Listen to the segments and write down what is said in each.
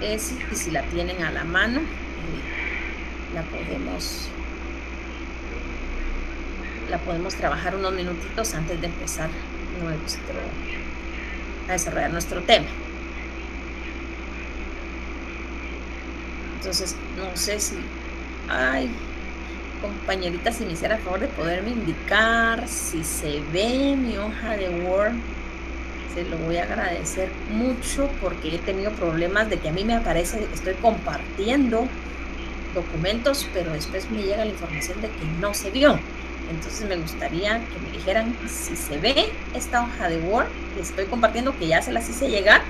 es, y si la tienen a la mano, la podemos trabajar unos minutitos antes de empezar a desarrollar nuestro tema. Entonces, no sé si, compañerita, si me hiciera el favor de poderme indicar si se ve mi hoja de Word, se lo voy a agradecer mucho, porque he tenido problemas de que a mí me aparece que estoy compartiendo documentos, pero después me llega la información de que no se vio. Entonces me gustaría que me dijeran si se ve esta hoja de Word que estoy compartiendo, que ya se las hice llegar.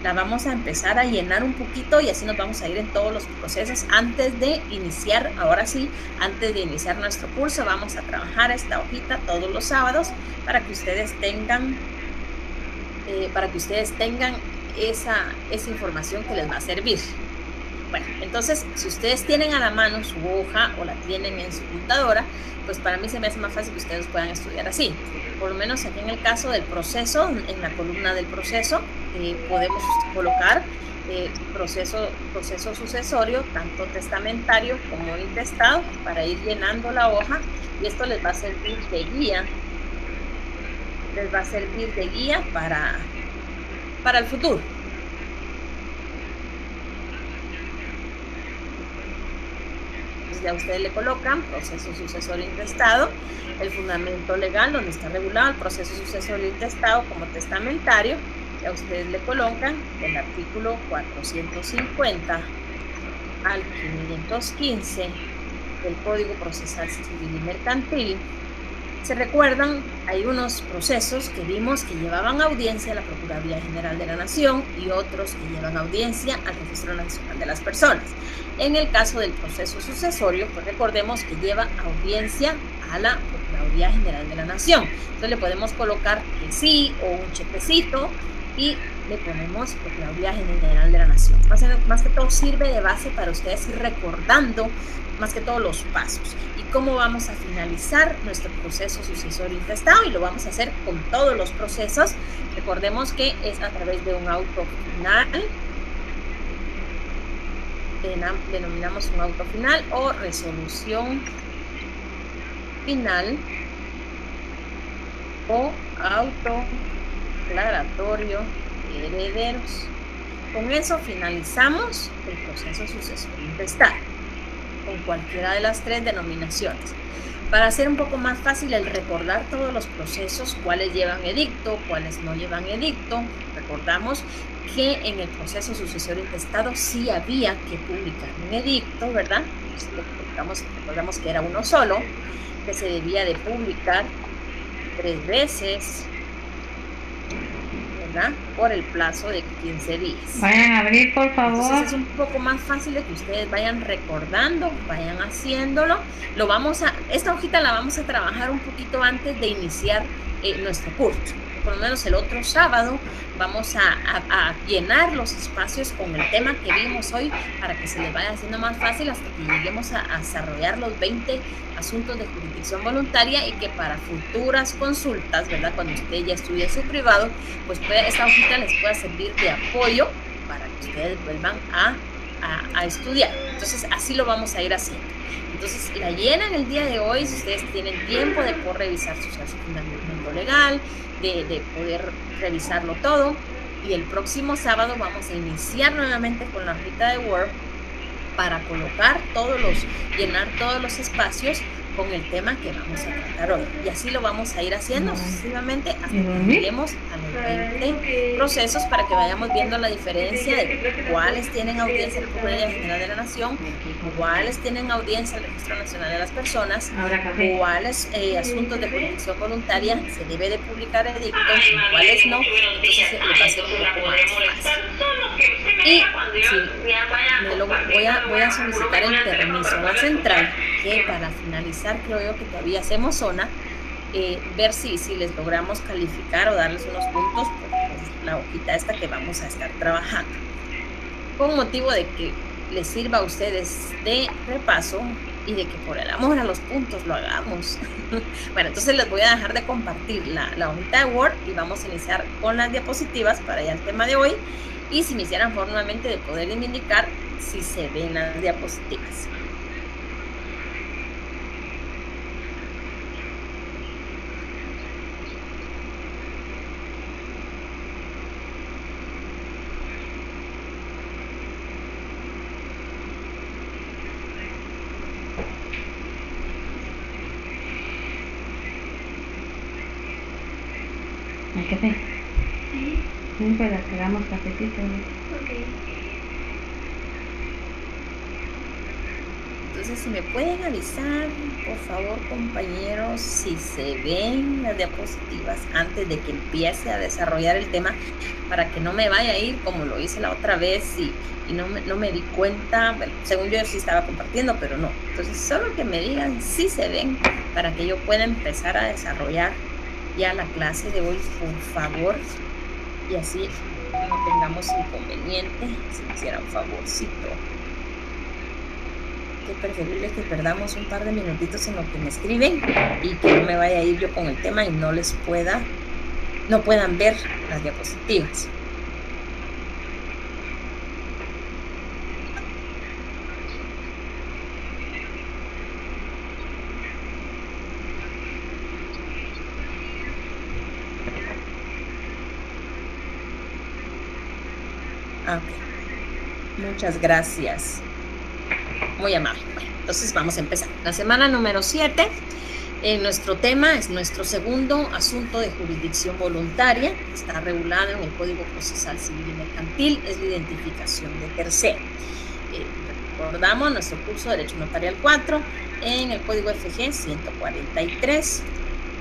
La vamos a empezar a llenar un poquito y así nos vamos a ir en todos los procesos antes de iniciar. Ahora sí, antes de iniciar nuestro curso, vamos a trabajar esta hojita todos los sábados para que ustedes tengan esa información que les va a servir. Bueno, entonces, si ustedes tienen a la mano su hoja o la tienen en su computadora, pues para mí se me hace más fácil que ustedes puedan estudiar así. Por lo menos aquí en el caso del proceso, en la columna del proceso, podemos colocar proceso sucesorio, tanto testamentario como intestado, para ir llenando la hoja, y esto les va a servir de guía. Para el futuro. Ya ustedes le colocan proceso sucesorio intestado, el fundamento legal donde está regulado el proceso sucesorio intestado como testamentario. Ya ustedes le colocan el artículo 450 al 515 del Código Procesal Civil y Mercantil. Se recuerdan, hay unos procesos que vimos que llevaban audiencia a la Procuraduría General de la Nación y otros que llevan audiencia al Registro Nacional de las Personas. En el caso del proceso sucesorio, pues recordemos que lleva audiencia a la Procuraduría General de la Nación. Entonces le podemos colocar que sí o un chequecito y le ponemos Procuraduría General de la Nación. Más que todo sirve de base para ustedes ir recordando más que todos los pasos y cómo vamos a finalizar nuestro proceso sucesorio intestado, y lo vamos a hacer con todos los procesos. Recordemos que es a través de un auto final, denominamos un auto final o resolución final o auto declaratorio de herederos. Con eso finalizamos el proceso sucesorio intestado, con cualquiera de las tres denominaciones. Para hacer un poco más fácil el recordar todos los procesos, cuáles llevan edicto, cuáles no llevan edicto, recordamos que en el proceso sucesorio intestado sí había que publicar un edicto, ¿verdad? Recordamos que era uno solo, que se debía de publicar 3 veces, ¿verdad? Por el plazo de 15 días. Vayan a abrir, por favor. Entonces es un poco más fácil de que ustedes vayan recordando, vayan haciéndolo. Esta hojita la vamos a trabajar un poquito antes de iniciar nuestro curso. Por lo menos el otro sábado vamos a llenar los espacios con el tema que vimos hoy, para que se les vaya haciendo más fácil hasta que lleguemos a desarrollar los 20 asuntos de jurisdicción voluntaria, y que para futuras consultas, ¿verdad? Cuando usted ya estudie su privado, pues esta hojita les pueda servir de apoyo para que ustedes vuelvan a estudiar. Entonces así lo vamos a ir haciendo. Entonces la llenan el día de hoy, si ustedes tienen tiempo de poder revisar su fundamento legal, de poder revisarlo todo, y el próximo sábado vamos a iniciar nuevamente con la hojita de Word para llenar todos los espacios con el tema que vamos a tratar hoy, y así lo vamos a ir haciendo sucesivamente hasta que lleguemos a los 20 procesos, para que vayamos viendo la diferencia de cuáles tienen audiencia en la Procuraduría General de la Nación, cuáles tienen audiencia en el Registro Nacional de las Personas, cuáles asuntos de jurisdicción voluntaria se debe de publicar edictos y cuáles no. Entonces les va a ser un poco más fácil. Y voy a solicitar el permiso a la central, que para finalizar, creo yo que todavía hacemos zona, ver si les logramos calificar o darles unos puntos por la hojita esta que vamos a estar trabajando, con motivo de que les sirva a ustedes de repaso y de que por el amor a los puntos lo hagamos. Bueno, entonces les voy a dejar de compartir la hojita de Word y vamos a iniciar con las diapositivas para ya el tema de hoy. y si me hicieran formalmente de poder indicar si se ven las diapositivas. ¿El café? Sí. Pues hagamos cafecito. Ok. Entonces, si me pueden avisar, por favor, compañeros, si se ven las diapositivas antes de que empiece a desarrollar el tema, para que no me vaya a ir como lo hice la otra vez y no me di cuenta. Bueno, según yo sí estaba compartiendo, pero no. Entonces, solo que me digan si se ven para que yo pueda empezar a desarrollar ya la clase de hoy, por favor, y así no tengamos inconveniente. Si me hicieran un favorcito. Que preferible que perdamos un par de minutitos en lo que me escriben y que no me vaya a ir yo con el tema y no puedan ver las diapositivas. Ok. Muchas gracias. Muy amable. Bueno, entonces vamos a empezar. La semana número 7, nuestro tema es nuestro segundo asunto de jurisdicción voluntaria. Está regulado en el Código Procesal Civil y Mercantil, es la identificación de tercero. Recordamos nuestro curso de Derecho Notarial 4 en el Código FG 143.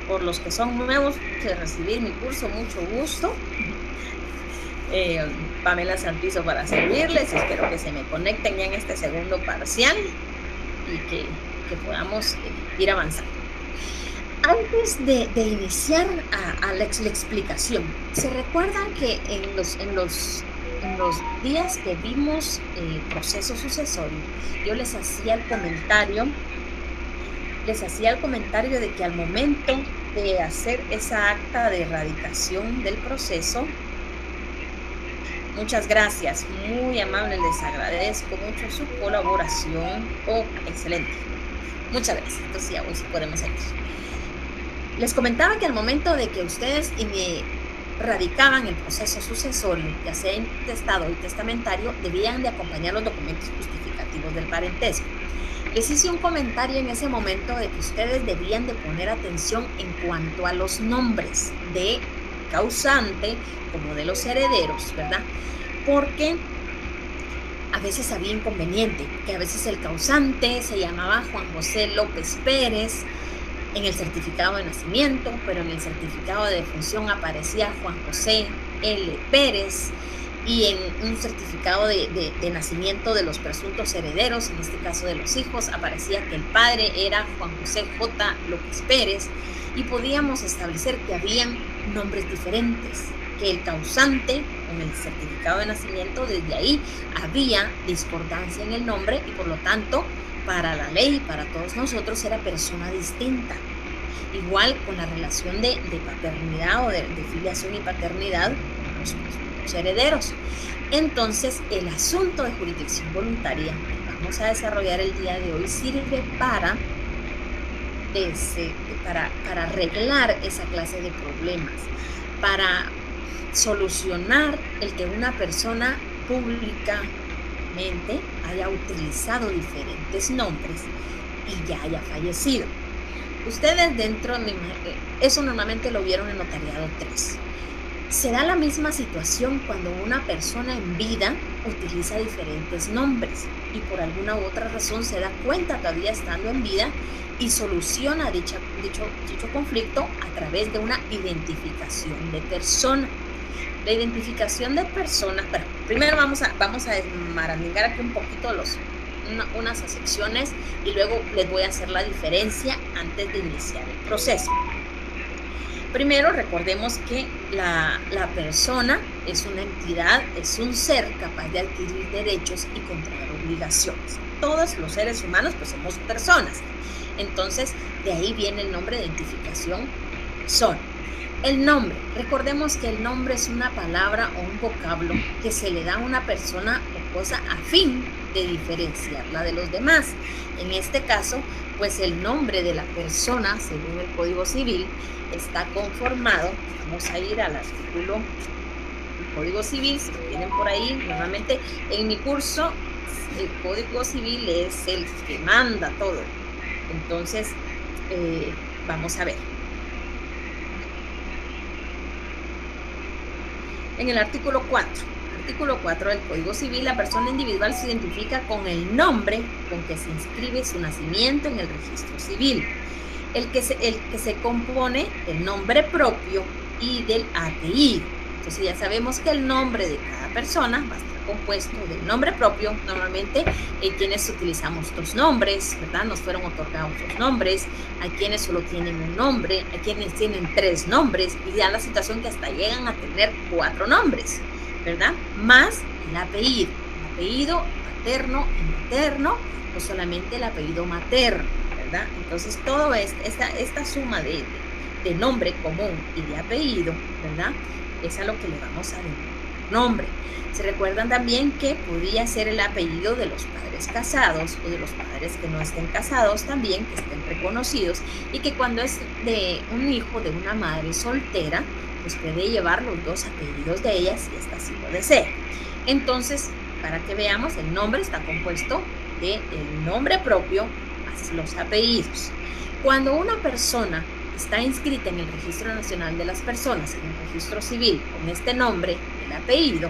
Por los que son nuevos de recibir mi curso, mucho gusto. Pamela Santizo para servirles. Espero que se me conecten ya en este segundo parcial y que podamos ir avanzando. Antes de iniciar a la explicación, ¿se recuerdan que en los días que vimos proceso sucesorio, yo les hacía el comentario de que al momento de hacer esa acta de erradicación del proceso, muchas gracias, muy amable, les agradezco mucho su colaboración. Excelente, muchas gracias. Entonces ya hoy sí podemos seguir. Les comentaba que al momento de que ustedes radicaban el proceso sucesorio, ya sea intestado y testamentario, debían de acompañar los documentos justificativos del parentesco. Les hice un comentario en ese momento de que ustedes debían de poner atención en cuanto a los nombres de causante como de los herederos, ¿verdad? Porque a veces había inconveniente, que a veces el causante se llamaba Juan José López Pérez en el certificado de nacimiento, pero en el certificado de defunción aparecía Juan José L. Pérez, y en un certificado de nacimiento de los presuntos herederos, en este caso de los hijos, aparecía que el padre era Juan José J. López Pérez, y podíamos establecer que habían nombres diferentes, que el causante con el certificado de nacimiento, desde ahí había discordancia en el nombre y por lo tanto para la ley, para todos nosotros, era persona distinta. Igual con la relación de paternidad o de filiación y paternidad con los presuntos herederos. Entonces el asunto de jurisdicción voluntaria que vamos a desarrollar el día de hoy sirve para arreglar esa clase de problemas, para solucionar el que una persona públicamente haya utilizado diferentes nombres y ya haya fallecido. Ustedes eso normalmente lo vieron en Notariado 3. Se da la misma situación cuando una persona en vida utiliza diferentes nombres y por alguna u otra razón se da cuenta todavía estando en vida y soluciona dicho conflicto a través de una identificación de persona. La identificación de persona, bueno, primero vamos a desmarañar aquí un poquito unas secciones y luego les voy a hacer la diferencia antes de iniciar el proceso. Primero, recordemos que la persona es una entidad, es un ser capaz de adquirir derechos y contraer obligaciones. Todos los seres humanos pues somos personas. Entonces, de ahí viene el nombre de identificación persona. El nombre. Recordemos que el nombre es una palabra o un vocablo que se le da a una persona o cosa a fin de diferenciarla de los demás. En este caso, pues el nombre de la persona, según el Código Civil, está conformado. Vamos a ir al artículo del Código Civil, si lo tienen por ahí. Normalmente en mi curso el Código Civil es el que manda todo. Entonces, vamos a ver. En el artículo 4 del Código Civil, la persona individual se identifica con el nombre con que se inscribe su nacimiento en el registro civil, el que se compone del nombre propio y del apellido. Entonces ya sabemos que el nombre de cada persona va a estar compuesto del nombre propio. Normalmente hay quienes utilizamos 2 nombres, ¿verdad? Nos fueron otorgados 2 nombres, hay quienes solo tienen un nombre, hay quienes tienen 3 nombres y ya la situación que hasta llegan a tener 4 nombres, ¿verdad? Más el apellido paterno y materno o solamente el apellido materno, ¿verdad? Entonces todo esta suma de nombre común y de apellido, ¿verdad? Es a lo que le vamos a denominar nombre. Se recuerdan también que podía ser el apellido de los padres casados o de los padres que no estén casados también, que estén reconocidos, y que cuando es de un hijo de una madre soltera, pues puede llevar los 2 apellidos de ella si esta así lo desea. Entonces, para que veamos, el nombre está compuesto del nombre propio más los apellidos. Cuando una persona está inscrita en el Registro Nacional de las Personas, en el Registro Civil, con este nombre, el apellido,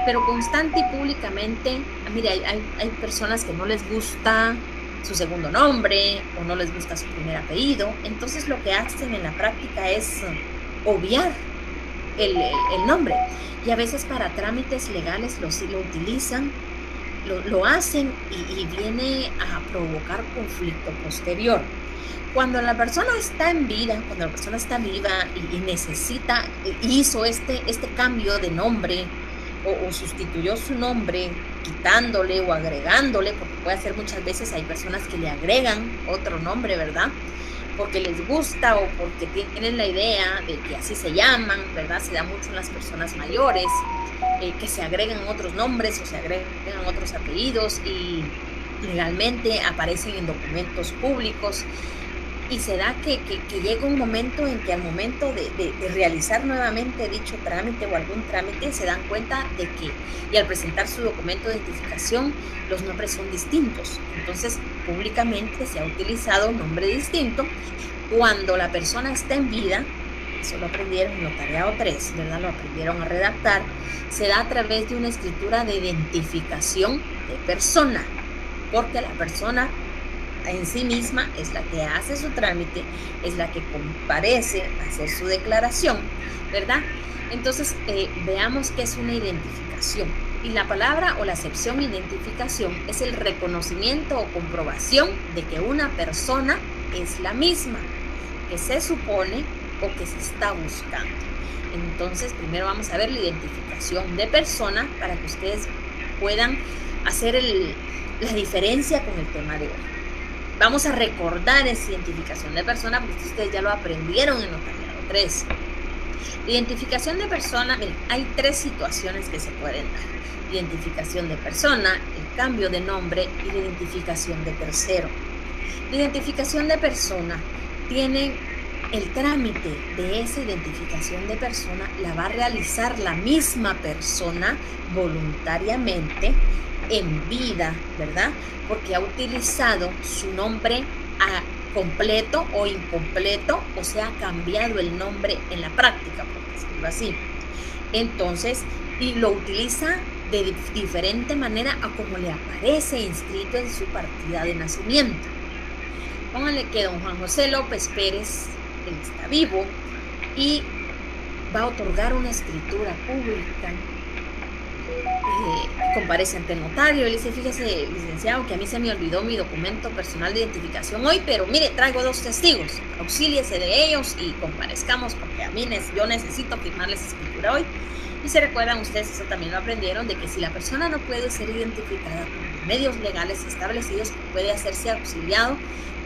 pero constante y públicamente, mire, hay personas que no les gusta su segundo nombre o no les gusta su primer apellido, entonces lo que hacen en la práctica es obviar el nombre, y a veces para trámites legales lo utilizan, lo hacen y viene a provocar conflicto posterior. Cuando la persona está en vida, cuando la persona está viva y necesita, hizo este cambio de nombre o sustituyó su nombre quitándole o agregándole, porque puede ser muchas veces, hay personas que le agregan otro nombre, ¿verdad? Porque les gusta o porque tienen la idea de que así se llaman, ¿verdad? Se da mucho en las personas mayores, que se agregan otros nombres o se agregan otros apellidos y legalmente aparecen en documentos públicos. Y se da que llega un momento en que al momento de realizar nuevamente dicho trámite o algún trámite se dan cuenta de que, y al presentar su documento de identificación, los nombres son distintos. Entonces, públicamente se ha utilizado un nombre distinto. Cuando la persona está en vida, eso lo aprendieron en Notariado 3, ¿verdad? Lo aprendieron a redactar, se da a través de una escritura de identificación de persona, porque la persona en sí misma es la que hace su trámite, es la que comparece a hacer su declaración, ¿verdad? Entonces, veamos qué es una identificación. Y la palabra o la acepción identificación es el reconocimiento o comprobación de que una persona es la misma, que se supone o que se está buscando. Entonces, primero vamos a ver la identificación de persona para que ustedes puedan hacer la diferencia con el tema de hoy. Vamos a recordar esa identificación de persona porque ustedes ya lo aprendieron en Notariado 3. La identificación de persona, miren, hay 3 situaciones que se pueden dar. Identificación de persona, el cambio de nombre y la identificación de tercero. La identificación de persona tiene el trámite de esa identificación de persona, la va a realizar la misma persona voluntariamente en vida, ¿verdad? Porque ha utilizado su nombre completo o incompleto, o sea, ha cambiado el nombre en la práctica, por decirlo así. Entonces, y lo utiliza de diferente manera a como le aparece inscrito en su partida de nacimiento. Pónganle que don Juan José López Pérez, él está vivo y va a otorgar una escritura pública. Comparece ante el notario y le dice: fíjese, licenciado, que a mí se me olvidó mi documento personal de identificación hoy, pero mire, traigo 2 testigos, auxíliese de ellos y comparezcamos porque a mí yo necesito firmarles escritura hoy. Y se recuerdan ustedes, eso también lo aprendieron, de que si la persona no puede ser identificada con medios legales establecidos, puede hacerse auxiliado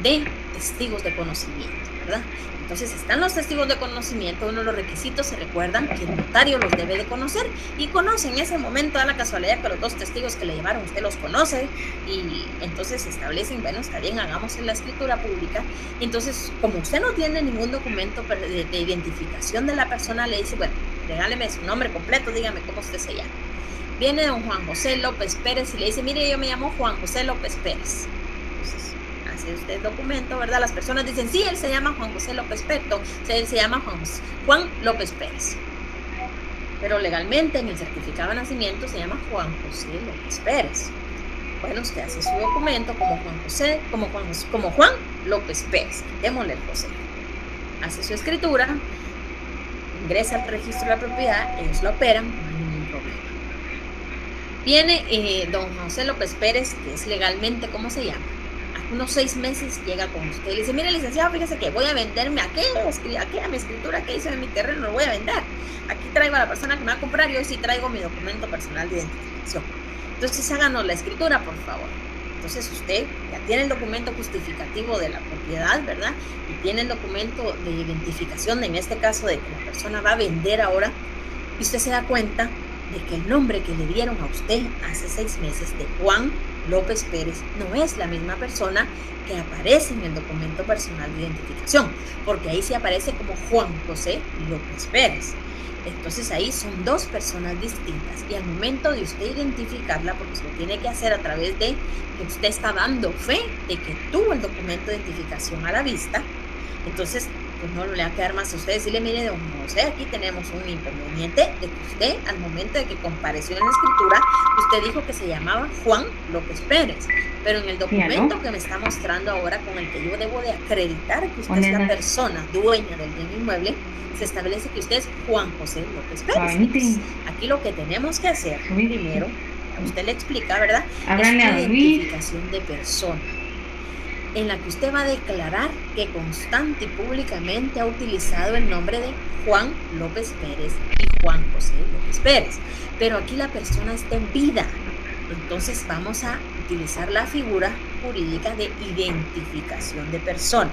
de testigos de conocimiento, ¿verdad? Entonces están los testigos de conocimiento, uno de los requisitos, se recuerdan que el notario los debe de conocer y conoce en ese momento, a la casualidad que los dos testigos que le llevaron usted los conoce y entonces establecen, bueno, está bien, hagamos en la escritura pública. Entonces, como usted no tiene ningún documento de identificación de la persona, le dice, bueno, regáleme su nombre completo, dígame cómo usted se llama. Viene don Juan José López Pérez y le dice, mire, yo me llamo Juan José López Pérez. Entonces, hace usted el documento, ¿verdad? Las personas dicen, sí, él se llama Juan José López Pérez, él se llama Juan López Pérez. Pero legalmente en el certificado de nacimiento se llama Juan José López Pérez. Bueno, usted hace su documento como Juan López Pérez, démosle el José. Hace su escritura, ingresa al registro de la propiedad, ellos la operan, no hay ningún problema. Viene don José López Pérez, que es legalmente, ¿cómo se llama? A unos 6 meses llega con usted y le dice, mire, licenciado, fíjese que voy a venderme aquella mi escritura que hice en mi terreno, lo voy a vender. Aquí traigo a la persona que me va a comprar y hoy sí traigo mi documento personal de identificación. Entonces háganos la escritura, por favor. Entonces usted ya tiene el documento justificativo de la propiedad, ¿verdad? Y tiene el documento de identificación, en este caso de que la persona va a vender ahora, y usted se da cuenta de que el nombre que le dieron a usted hace 6 meses de Juan López Pérez no es la misma persona que aparece en el documento personal de identificación, porque ahí sí aparece como Juan José López Pérez. Entonces ahí son 2 personas distintas y al momento de usted identificarla, porque se lo tiene que hacer a través de que usted está dando fe de que tuvo el documento de identificación a la vista, entonces pues no le va a quedar más a usted decirle, mire, don José, aquí tenemos un inconveniente de que usted al momento de que compareció en la escritura, usted dijo que se llamaba Juan López Pérez, pero en el documento que me está mostrando ahora, con el que yo debo de acreditar que usted es la persona dueña del bien inmueble, se establece que usted es Juan José López Pérez. Entonces, aquí lo que tenemos que hacer primero, a usted le explica, ¿verdad? Es una identificación de persona, en la que usted va a declarar que constante y públicamente ha utilizado el nombre de Juan López Pérez y Juan José López Pérez. Pero aquí la persona está en vida. Entonces vamos a utilizar la figura jurídica de identificación de persona.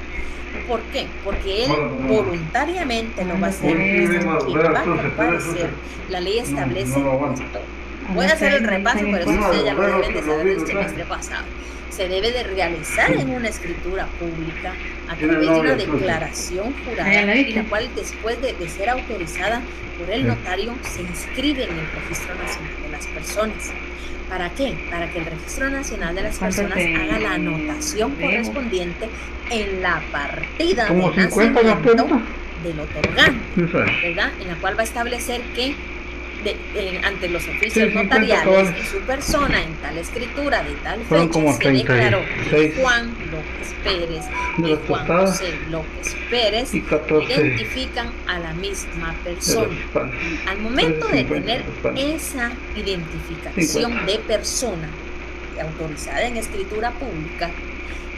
¿Por qué? Porque él voluntariamente lo va a hacer. Va a comparecer. La ley establece esto. Voy a hacer el repaso, pero eso ustedes ya lo deben de saber del semestre pasado. Se debe de realizar en una escritura pública a través de una declaración jurada, y la cual después de ser autorizada por el notario se inscribe en el Registro Nacional de las Personas. ¿Para qué? Para que el Registro Nacional de las Personas haga la anotación correspondiente en la partida de nacimiento del otorgante, ¿verdad? En la cual va a establecer que ante los oficios notariales de su persona en tal escritura de tal fecha se declaró que Juan López Pérez y Juan José López Pérez identifican a la misma persona. Al momento de tener esa identificación de persona autorizada en escritura pública,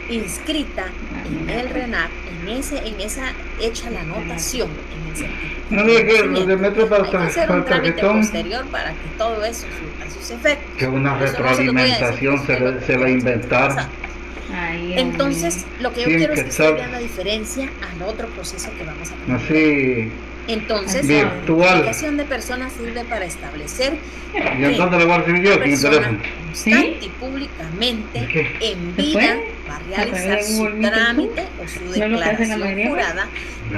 inscrita en el RENAC, en esa hecha la anotación en el certificado. Hay que hacer un trámite posterior para que todo eso surta sus efectos. Que una retroalimentación se va a inventar. Entonces, lo que yo quiero es que ustedes vean la diferencia al otro proceso que vamos a hacer. Entonces, la identificación de personas sirve para establecer ¿y entonces le voy a recibir yo aquí en teléfono? Constante y públicamente en vida va a realizar su trámite o su declaración jurada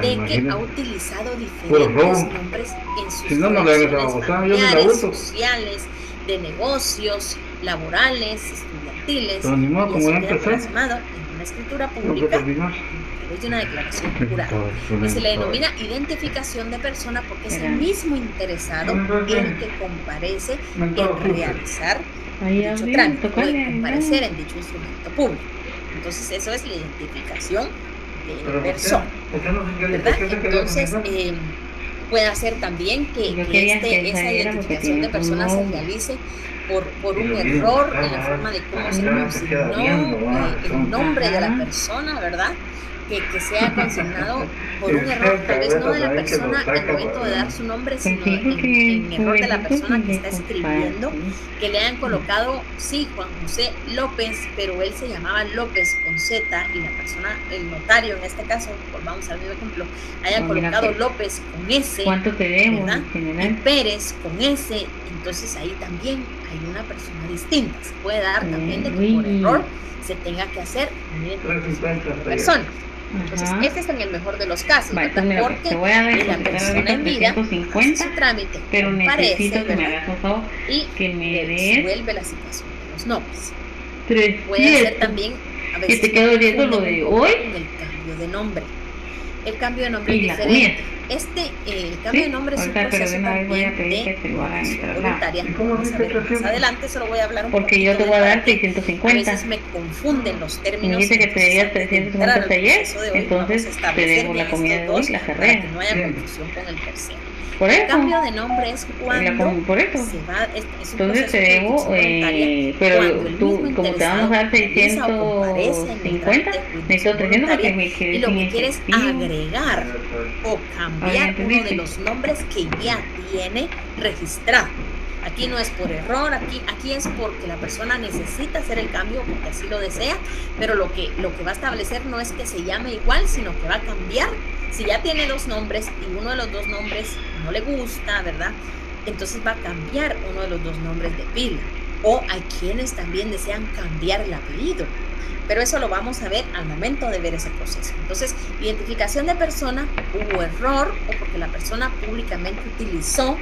de que ha utilizado diferentes nombres en sus relaciones familiares, sociales, de negocios, laborales, estudiantiles, y eso queda plasmado en una escritura pública de una declaración jurada. Y se le denomina identificación de persona porque es el mismo interesado el que comparece en realizar dicho trámite, puede comparecer en dicho instrumento público. Entonces eso es la identificación de persona, ¿verdad? Entonces puede hacer también que esa identificación de persona se realice por un error en la forma de cómo se consignó el nombre de la persona, ¿verdad? que sea consignado por un error, tal vez no de la persona al momento de dar su nombre, sino en error de la persona que está escribiendo, que le hayan colocado, sí, Juan José López, pero él se llamaba López con Z, y la persona, el notario en este caso, volvamos al mismo ejemplo, haya colocado López con S, ¿cuánto tenemos, ¿verdad? Y Pérez con S, entonces ahí también hay una persona distinta. Se puede dar también de que por error se tenga que hacer una persona. Entonces, este es en el mejor de los casos, vale, ¿verdad? Porque te voy a dar la persona en vida hace su trámite, pero necesito parece, que me hagas un favor, y que me resuelve la situación de los nombres. 300. Puede ser también, a veces, ¿Y te quedo viendo lo de hoy? Con el cambio de nombre. El cambio de nombre Y es la diferente. El cambio de nombre es un ahorita, pero proceso de una vez voy a también pedir de que te lo hagan en voluntaria. ¿Cómo Vamos a ver más adelante, se lo voy a hablar un porque yo te voy a dar 650. A veces me confunden los términos. Me dice que te debías 350 hasta ayer, entonces te debo la comida de hoy, la para carrera. que no haya confusión con el tercero. Por El eso. cambio de nombre es cuando Por eso. se va, es un Entonces proceso te de debo, voluntaria, pero cuando el tú, mismo como te vamos a dar interesado realiza o comparece en el 650, trámite necesito 300 porque me y quedé lo sin que quiere es efectivo. agregar o cambiar uno ¿entendiste? de los nombres que ya tiene registrado. Aquí no es por error, aquí es porque la persona necesita hacer el cambio porque así lo desea, pero lo que va a establecer no es que se llame igual, sino que va a cambiar. Si ya tiene dos nombres y uno de los dos nombres no le gusta, ¿verdad? Entonces va a cambiar uno de los dos nombres de pila. O hay quienes también desean cambiar el apellido. Pero eso lo vamos a ver al momento de ver ese proceso. Entonces, identificación de persona, hubo error o porque la persona públicamente utilizó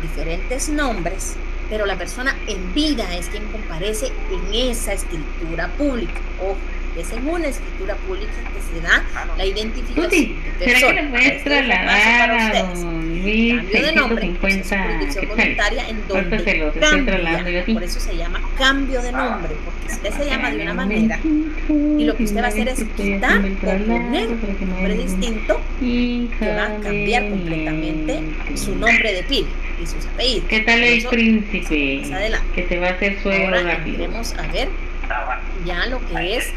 diferentes nombres, pero la persona en vida es quien comparece en esa escritura pública. Ojo, es en una escritura pública que se da la identificación de persona. ¿Será que le puedes trasladar a don Luis Cambio de nombre, 650 jurisdicción voluntaria en donde se los estoy trasladando yo a ti? por eso se llama cambio de nombre, porque si usted se llama de una manera y lo que usted va a hacer es quitar o poner un nombre distinto, que va a cambiar completamente su nombre de pila y sus apellidos. ¿Qué tal el príncipe? Más adelante. Que te va a hacer suegro Ahora rápido. entremos a ver ya lo que es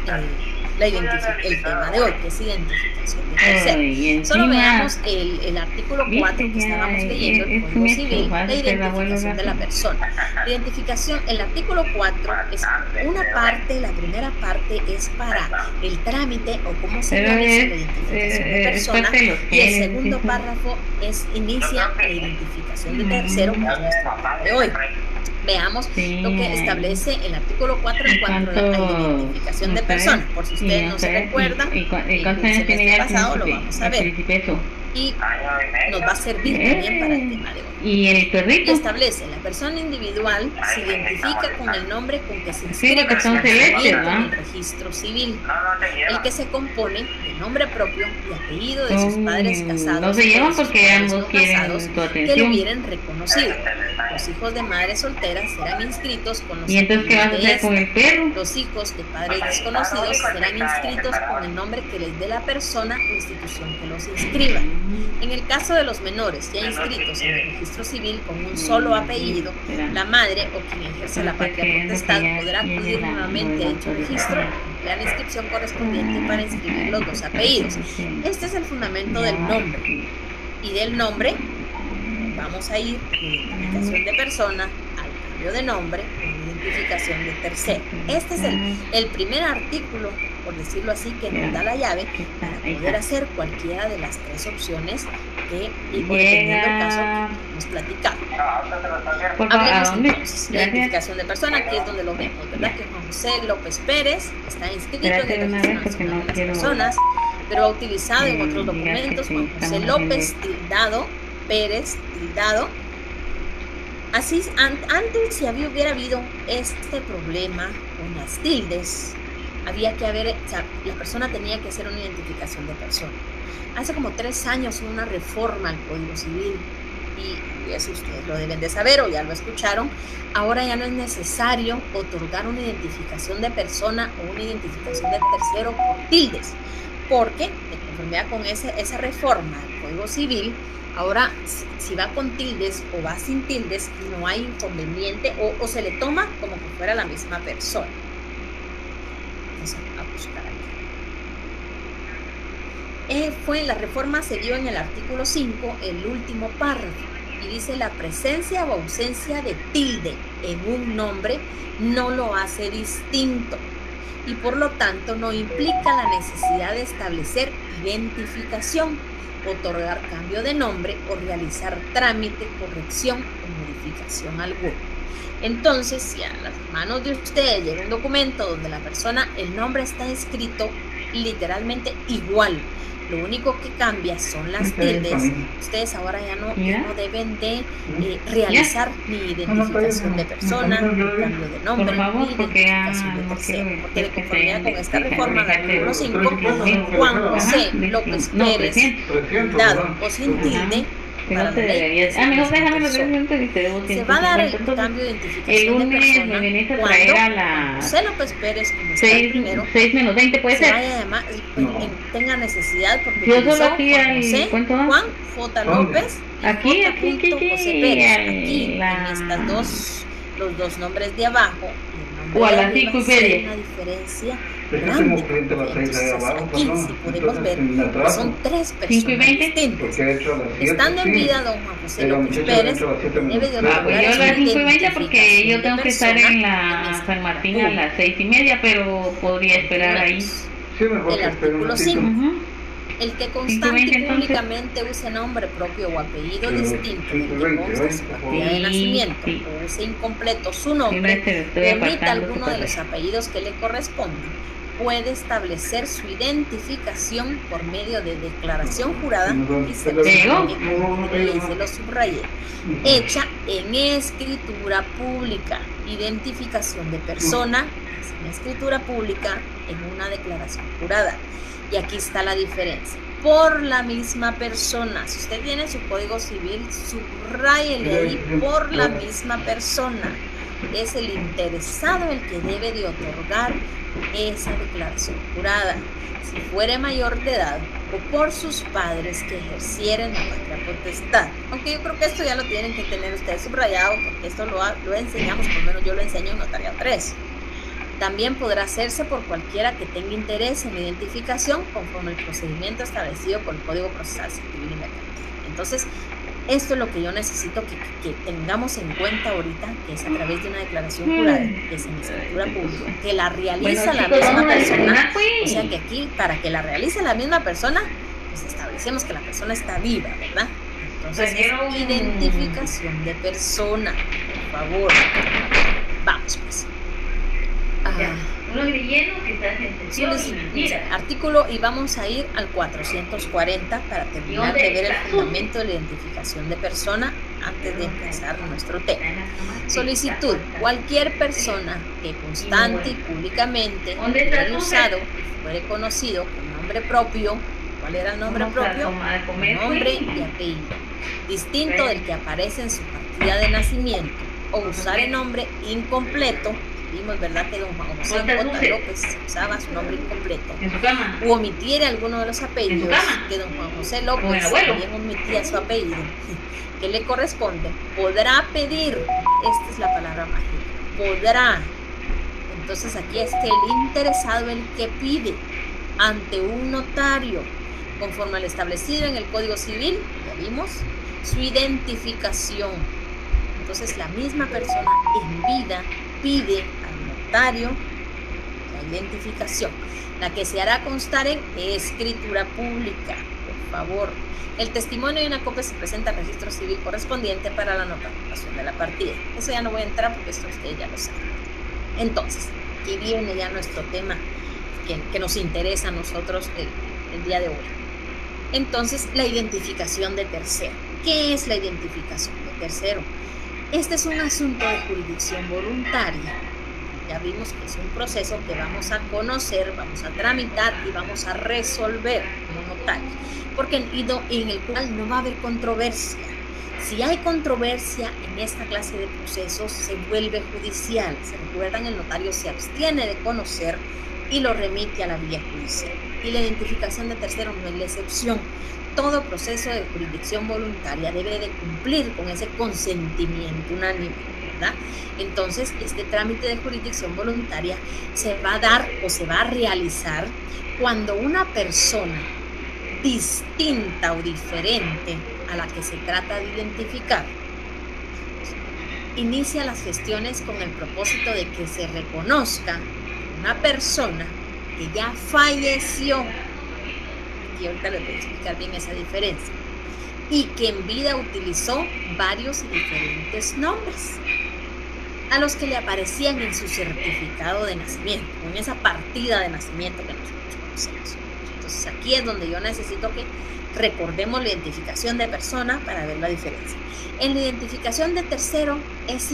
el tema de hoy, que es identificación de tercero. Solo veamos el artículo 4 que estábamos leyendo, el Código Civil, la identificación de la persona. Identificación, el artículo 4 es una parte, la primera parte es para el trámite o cómo se realiza la identificación de persona, y el segundo párrafo inicia la identificación de tercero, que es nuestro tema de hoy. Veamos lo que establece el artículo 4 en cuanto a la identificación de personas. Por si ustedes no se recuerdan, el semestre pasado lo vamos a ver. Y nos va a servir también para el tema de hoy. ¿Y el perrito? Establece, la persona individual se identifica con el nombre con que se inscribe que son celestes, en el registro civil, el que se compone de nombre propio y apellido de sus padres casados. No se llevan porque ambos quieren casados tu que lo atención. hubieran reconocido. Los hijos de madres solteras serán inscritos con los ¿Y entonces qué vas a apellidos de hacer con el perro? Los hijos de padres desconocidos serán inscritos con el nombre que les dé la persona o institución que los inscriba. En el caso de los menores ya inscritos en el registro civil con un solo apellido, la madre o quien ejerce la patria potestad podrá acudir nuevamente a dicho registro, emplear la inscripción correspondiente para inscribir los dos apellidos. Este es el fundamento del nombre. Y del nombre vamos a ir de identificación de persona al cambio de nombre, identificación de tercero. Este es el primer artículo, por decirlo así, que nos da la llave para poder hacer cualquiera de las tres opciones que, y dependiendo del caso que hemos platicado. Hablemos entonces, la identificación de persona, aquí es donde lo vemos, ¿verdad? Que Juan José López Pérez está inscrito en el registro nacional de las personas, pero ha utilizado en otros documentos Juan José López tildado Pérez tildado. Así, antes si hubiera habido este problema con las tildes, había que haber, o sea, la persona tenía que hacer una identificación de persona. Hace como 3 años hubo una reforma al Código Civil y eso ustedes lo deben de saber o ya lo escucharon. Ahora ya no es necesario otorgar una identificación de persona o una identificación de tercero por tildes, porque de conformidad con esa reforma al Código Civil, ahora si va con tildes o va sin tildes no hay inconveniente o se le toma como que fuera la misma persona. Vamos a buscar aquí. La reforma se dio en el artículo 5, el último párrafo, y dice: la presencia o ausencia de tilde en un nombre no lo hace distinto y por lo tanto no implica la necesidad de establecer identificación, otorgar cambio de nombre o realizar trámite, corrección o modificación alguna. Entonces, si a las manos de ustedes llega un documento donde la persona, el nombre está escrito literalmente igual, lo único que cambia son las tildes, ustedes ahora ya no deben de realizar ni identificación de persona, ni cambio de nombre, ni identificación de tercero, porque de conformidad con esta reforma del artículo 5, Juan José López Pérez, dado o sin tilde, no te deberías. Mejor déjame los documentos y te debo se va a dar el cambio de identificación de persona me vienes a traer a la José López Pérez, como está el primero, 6 menos 20 puede ser. Vaya a llamar, tenga necesidad, porque yo solo aquí Juan J. López aquí José Pérez, aquí en estas los dos nombres de abajo, o a las 5 y media. Una diferencia grande. Entonces, aquí sí podemos ver que son tres personas distintas. Estando en vida don Juan José López Pérez, debe de otorgar yo a las 5 y 20 porque yo tengo que estar en la San Martín a las 6 y media, pero podría esperar ahí. El artículo 5. El que constante y públicamente use nombre propio o apellido distinto del que consta su partida de nacimiento, o use incompleto su nombre, o omita alguno de los apellidos que le corresponden, puede establecer su identificación por medio de declaración jurada, y se lo subrayé, hecha en escritura pública, identificación de persona, en escritura pública, en una declaración jurada. Y aquí está la diferencia. Por la misma persona. Si usted tiene su código civil, subráyele ahí, por la misma persona. Es el interesado el que debe de otorgar esa declaración jurada. Si fuere mayor de edad o por sus padres que ejercieren la patria potestad. Aunque yo creo que esto ya lo tienen que tener ustedes subrayado, porque esto lo enseñamos, por lo menos yo lo enseño en Notariado 3. También podrá hacerse por cualquiera que tenga interés en la identificación conforme el procedimiento establecido por el Código Procesal Civil y Mercantil. Entonces, esto es lo que yo necesito que tengamos en cuenta ahorita, que es a través de una declaración jurada, que es en escritura pública, que la realiza la misma persona. O sea que aquí, para que la realice la misma persona, pues establecemos que la persona está viva, ¿verdad? Entonces, es identificación de persona, por favor. Vamos pues. Artículo, y vamos a ir al 440 para terminar de ver el fundamento de la identificación de persona antes de empezar nuestro tema. Solicitud: cualquier persona que constante y públicamente haya usado y fuere conocido con nombre propio. ¿Cuál era el nombre propio? Nombre y apellido distinto del que aparece en su partida de nacimiento, o usar el nombre incompleto. Vimos, ¿verdad?, que don Juan José J. López usaba su nombre incompleto, o omitiera alguno de los apellidos que don Juan José López también omitía su apellido que le corresponde, podrá pedir, esta es la palabra mágica, podrá. Entonces aquí es que el interesado, el que pide ante un notario, conforme al establecido en el Código Civil, ya vimos, su identificación. Entonces la misma persona en vida pide al notario la identificación, la que se hará constar en escritura pública. Por favor, el testimonio y una copia se presenta al registro civil correspondiente para la notificación de la partida. Eso ya no voy a entrar porque esto ustedes ya lo saben. Entonces, aquí viene ya nuestro tema que nos interesa a nosotros el día de hoy. Entonces, la identificación de tercero. ¿Qué es la identificación de tercero? Este es un asunto de jurisdicción voluntaria. Ya vimos que es un proceso que vamos a conocer, vamos a tramitar y vamos a resolver como notario, porque en el cual no va a haber controversia. Si hay controversia en esta clase de procesos, se vuelve judicial. Se recuerdan, el notario se abstiene de conocer y lo remite a la vía judicial. Y la identificación de terceros no es la excepción. Todo proceso de jurisdicción voluntaria debe de cumplir con ese consentimiento unánime, ¿verdad? Entonces, este trámite de jurisdicción voluntaria se va a dar o se va a realizar cuando una persona distinta o diferente a la que se trata de identificar, inicia las gestiones con el propósito de que se reconozca una persona que ya falleció, y ahorita les voy a explicar bien esa diferencia, y que en vida utilizó varios y diferentes nombres a los que le aparecían en su certificado de nacimiento, o en esa partida de nacimiento que nosotros conocemos. Entonces aquí es donde yo necesito que recordemos la identificación de persona para ver la diferencia. En la identificación de tercero es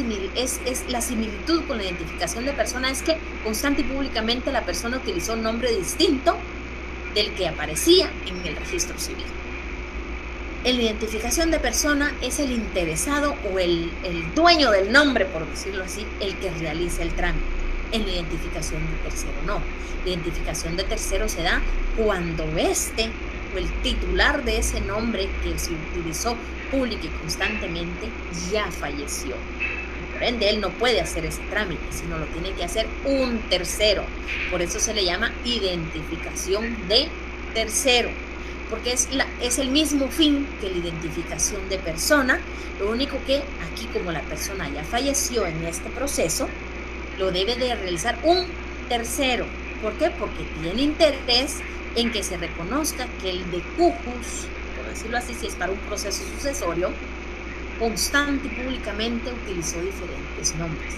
la similitud con la identificación de persona es que constante y públicamente la persona utilizó un nombre distinto del que aparecía en el registro civil. En la identificación de persona es el interesado o el dueño del nombre, por decirlo así, el que realiza el trámite. En la identificación de tercero no. La identificación de tercero se da cuando este o el titular de ese nombre que se utilizó pública y constantemente ya falleció. Por ende, él no puede hacer ese trámite, sino lo tiene que hacer un tercero. Por eso se le llama identificación de tercero, porque es el mismo fin que la identificación de persona. Lo único que aquí, como la persona ya falleció en este proceso, lo debe de realizar un tercero. ¿Por qué? Porque tiene interés en que se reconozca que el de Cujus, por decirlo así, si es para un proceso sucesorio, constante y públicamente utilizó diferentes nombres.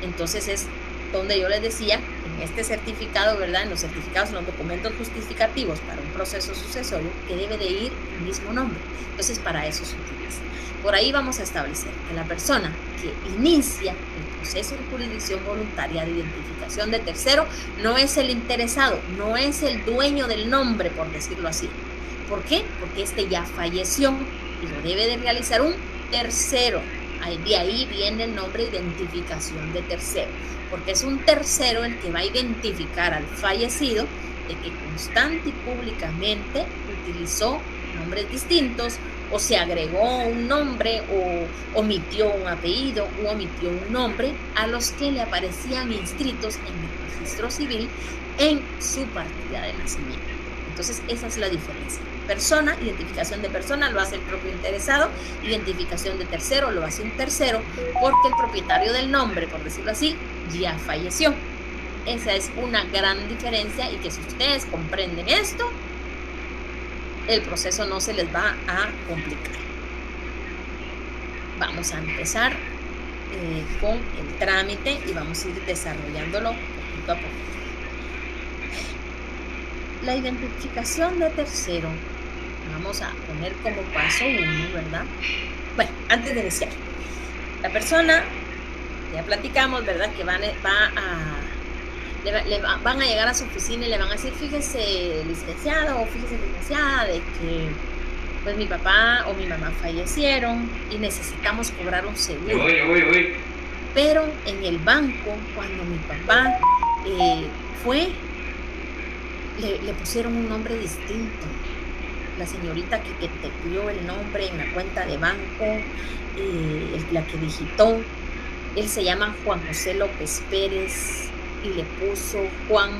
Entonces es donde yo les decía, en este certificado, ¿verdad? En los certificados, en los documentos justificativos para un proceso sucesorio, que debe de ir el mismo nombre. Entonces para eso se utiliza. Por ahí vamos a establecer que la persona que inicia el proceso de jurisdicción voluntaria de identificación de tercero no es el interesado, no es el dueño del nombre, por decirlo así. ¿Por qué? Porque este ya falleció y lo debe de realizar un tercero. De ahí viene el nombre identificación de tercero, porque es un tercero el que va a identificar al fallecido de que constante y públicamente utilizó nombres distintos, o se agregó un nombre, o omitió un apellido, o omitió un nombre a los que le aparecían inscritos en el registro civil en su partida de nacimiento. Entonces esa es la diferencia. Persona, identificación de persona lo hace el propio interesado, identificación de tercero lo hace un tercero, porque el propietario del nombre, por decirlo así, ya falleció. Esa es una gran diferencia, y que si ustedes comprenden esto, el proceso no se les va a complicar. Vamos a empezar con el trámite y vamos a ir desarrollándolo poquito a poco. La identificación de tercero, vamos a poner como paso 1, ¿verdad? Bueno, antes de iniciar, la persona, ya platicamos, ¿verdad? Que van a llegar a su oficina y le van a decir, fíjese, licenciado o fíjese, licenciada, de que pues mi papá o mi mamá fallecieron y necesitamos cobrar un seguro. Pero en el banco, cuando mi papá fue, le pusieron un nombre distinto. La señorita que tecleó el nombre en la cuenta de banco, la que digitó, él se llama Juan José López Pérez y le puso Juan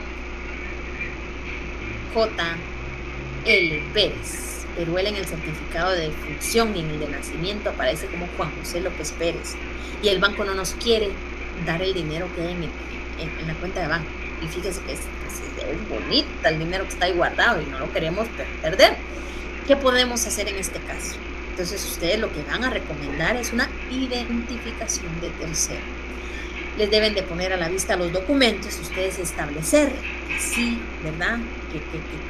J. L. Pérez, pero él en el certificado de defunción y en el de nacimiento aparece como Juan José López Pérez, y el banco no nos quiere dar el dinero que hay en la cuenta de banco. Y fíjese que es bonita el dinero que está ahí guardado y no lo queremos perder. ¿Qué podemos hacer en este caso? Entonces ustedes lo que van a recomendar es una identificación de tercero. Les deben de poner a la vista los documentos, ustedes establecer que sí, ¿verdad?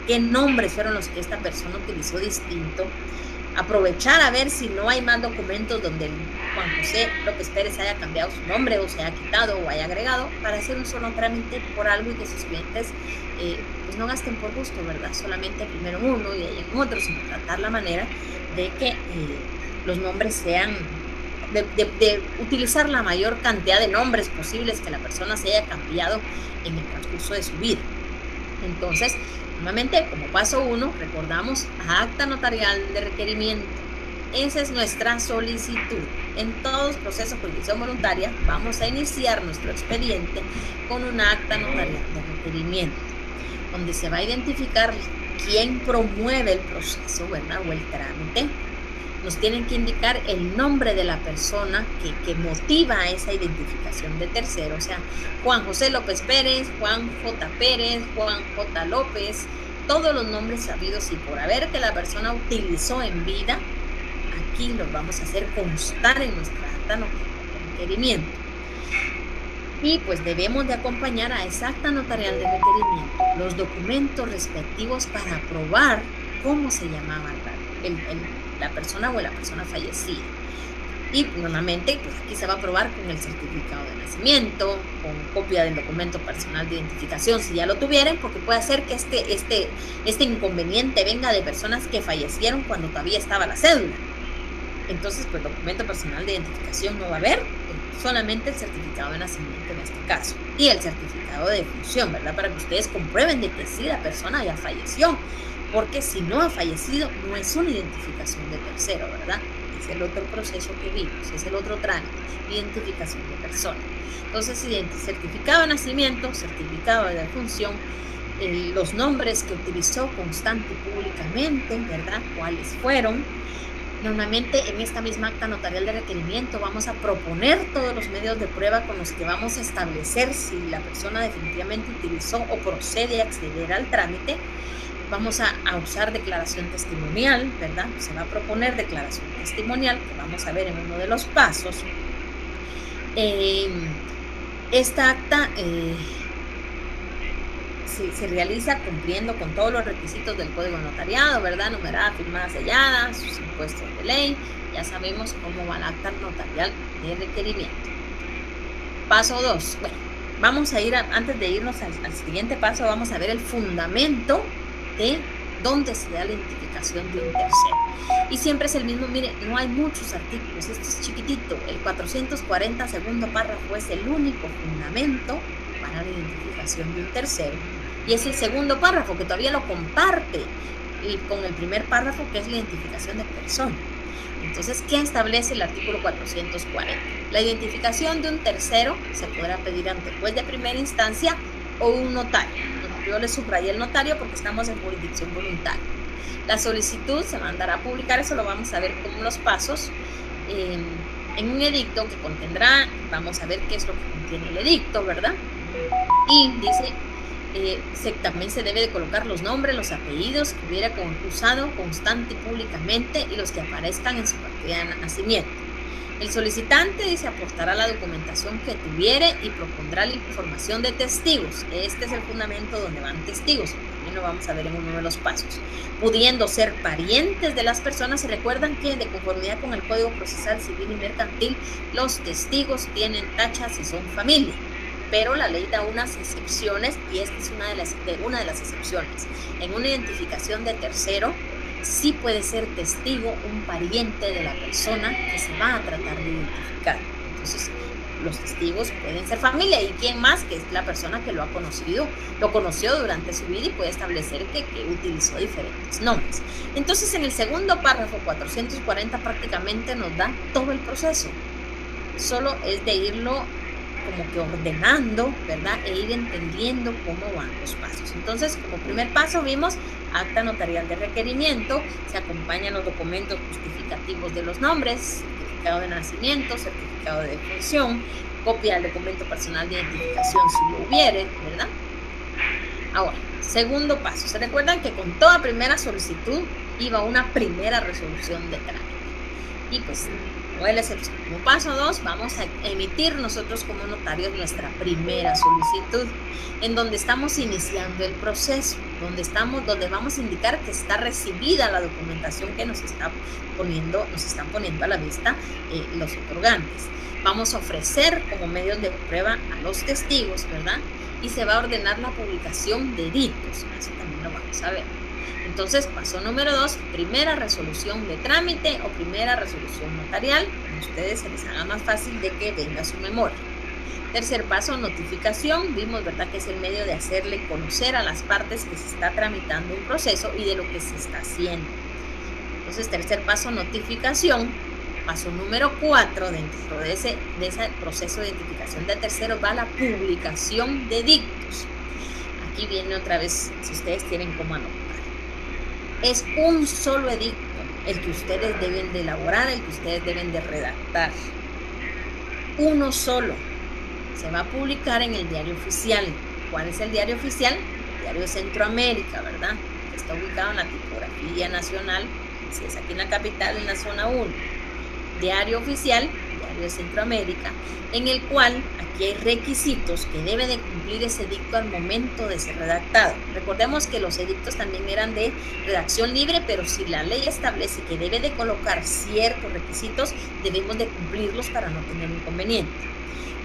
¿Qué nombres fueron los que esta persona utilizó distinto? Aprovechar a ver si no hay más documentos donde Juan José López Pérez haya cambiado su nombre o se haya quitado o haya agregado, para hacer un solo trámite por algo y que sus clientes pues no gasten por gusto, ¿verdad? Solamente primero uno y ahí en otro, sino tratar la manera de que los nombres sean, de utilizar la mayor cantidad de nombres posibles que la persona se haya cambiado en el transcurso de su vida. Entonces, nuevamente, como paso 1, recordamos acta notarial de requerimiento. Esa es nuestra solicitud. En todos procesos de jurisdicción voluntaria vamos a iniciar nuestro expediente con una acta notarial de requerimiento, donde se va a identificar quién promueve el proceso, ¿verdad? O el trámite. Nos tienen que indicar el nombre de la persona que motiva esa identificación de tercero, o sea, Juan José López Pérez, Juan J. Pérez, Juan J. López, todos los nombres sabidos y por haber que la persona utilizó en vida, aquí los vamos a hacer constar en nuestra acta de requerimiento. Y pues debemos de acompañar a esa acta notarial de requerimiento los documentos respectivos para probar cómo se llamaba la persona o la persona fallecida. Y normalmente pues aquí se va a probar con el certificado de nacimiento, con copia del documento personal de identificación si ya lo tuvieran, porque puede ser que este inconveniente venga de personas que fallecieron cuando todavía estaba la cédula. Entonces pues documento personal de identificación no va a haber, solamente el certificado de nacimiento en este caso y el certificado de defunción, ¿verdad? Para que ustedes comprueben de que sí la persona ya falleció, porque si no ha fallecido no es una identificación de tercero, ¿verdad? Es el otro proceso que vimos, es el otro trámite, identificación de persona. Entonces, certificado de nacimiento, certificado de defunción, los nombres que utilizó constante y públicamente, ¿verdad? ¿Cuáles fueron? Normalmente en esta misma acta notarial de requerimiento vamos a proponer todos los medios de prueba con los que vamos a establecer si la persona definitivamente utilizó o procede a acceder al trámite. Vamos a usar declaración testimonial, ¿verdad? Se va a proponer declaración testimonial, que vamos a ver en uno de los pasos. Esta acta se realiza cumpliendo con todos los requisitos del Código Notariado, ¿verdad? Numerada, firmada, sellada, sus impuestos de ley. Ya sabemos cómo va la acta notarial de requerimiento. Paso 2. Bueno, vamos a ir, antes de irnos al siguiente paso, vamos a ver el fundamento de dónde se da la identificación de un tercero. Y siempre es el mismo, mire, no hay muchos artículos, esto es chiquitito. El 440 segundo párrafo es el único fundamento para la identificación de un tercero. Y es el segundo párrafo que todavía lo comparte con el primer párrafo, que es la identificación de persona. Entonces, ¿qué establece el artículo 440? La identificación de un tercero se podrá pedir ante el juez de primera instancia o un notario. Yo le subrayé el notario porque estamos en jurisdicción voluntaria. La solicitud se mandará a publicar, eso lo vamos a ver como los pasos, en un edicto que contendrá, vamos a ver qué es lo que contiene el edicto, ¿verdad? Y dice, también se debe de colocar los nombres, los apellidos que hubiera usado constante y públicamente y los que aparezcan en su partida de nacimiento. El solicitante dice aportará la documentación que tuviere y propondrá la información de testigos. Este es el fundamento donde van testigos. También lo vamos a ver en uno de los pasos. Pudiendo ser parientes de las personas, se recuerdan que de conformidad con el Código Procesal Civil y Mercantil, los testigos tienen tacha si son familia. Pero la ley da unas excepciones y esta es una de las excepciones. En una identificación de tercero, sí puede ser testigo un pariente de la persona que se va a tratar de identificar. Entonces, los testigos pueden ser familia y quién más que es la persona que lo conoció durante su vida y puede establecer que utilizó diferentes nombres. Entonces, en el segundo párrafo 440 prácticamente nos da todo el proceso. Solo es de irlo como que ordenando, ¿verdad? E ir entendiendo cómo van los pasos. Entonces, como primer paso vimos acta notarial de requerimiento, se acompañan los documentos justificativos de los nombres, certificado de nacimiento, certificado de defunción, copia del documento personal de identificación si lo hubiere, ¿verdad? Ahora, segundo paso. ¿Se recuerdan que con toda primera solicitud iba una primera resolución de trámite? Y pues, no es la excepción. Como paso 2, vamos a emitir nosotros como notarios nuestra primera solicitud, en donde estamos iniciando el proceso, donde vamos a indicar que está recibida la documentación que nos están poniendo a la vista los otorgantes. Vamos a ofrecer como medios de prueba a los testigos, ¿verdad? Y se va a ordenar la publicación de edictos. Eso también lo vamos a ver. Entonces, paso número 2, primera resolución de trámite o primera resolución notarial. A ustedes se les haga más fácil de que venga su memoria. Tercer paso, notificación. Vimos, ¿verdad?, que es el medio de hacerle conocer a las partes que se está tramitando un proceso y de lo que se está haciendo. Entonces, tercer paso, notificación. Paso número 4, dentro de ese proceso de identificación de tercero, va la publicación de edictos. Aquí viene otra vez, si ustedes tienen cómo anotar. Es un solo edicto el que ustedes deben de elaborar, el que ustedes deben de redactar. Uno solo. Se va a publicar en el diario oficial. ¿Cuál es el diario oficial? El diario de Centroamérica, ¿verdad? Está ubicado en la tipografía nacional, si es aquí en la capital, en la zona 1. Diario oficial, diario de Centroamérica, en el cual aquí hay requisitos que debe de cumplir ese edicto al momento de ser redactado. Recordemos que los edictos también eran de redacción libre, pero si la ley establece que debe de colocar ciertos requisitos, debemos de cumplirlos para no tener inconveniente.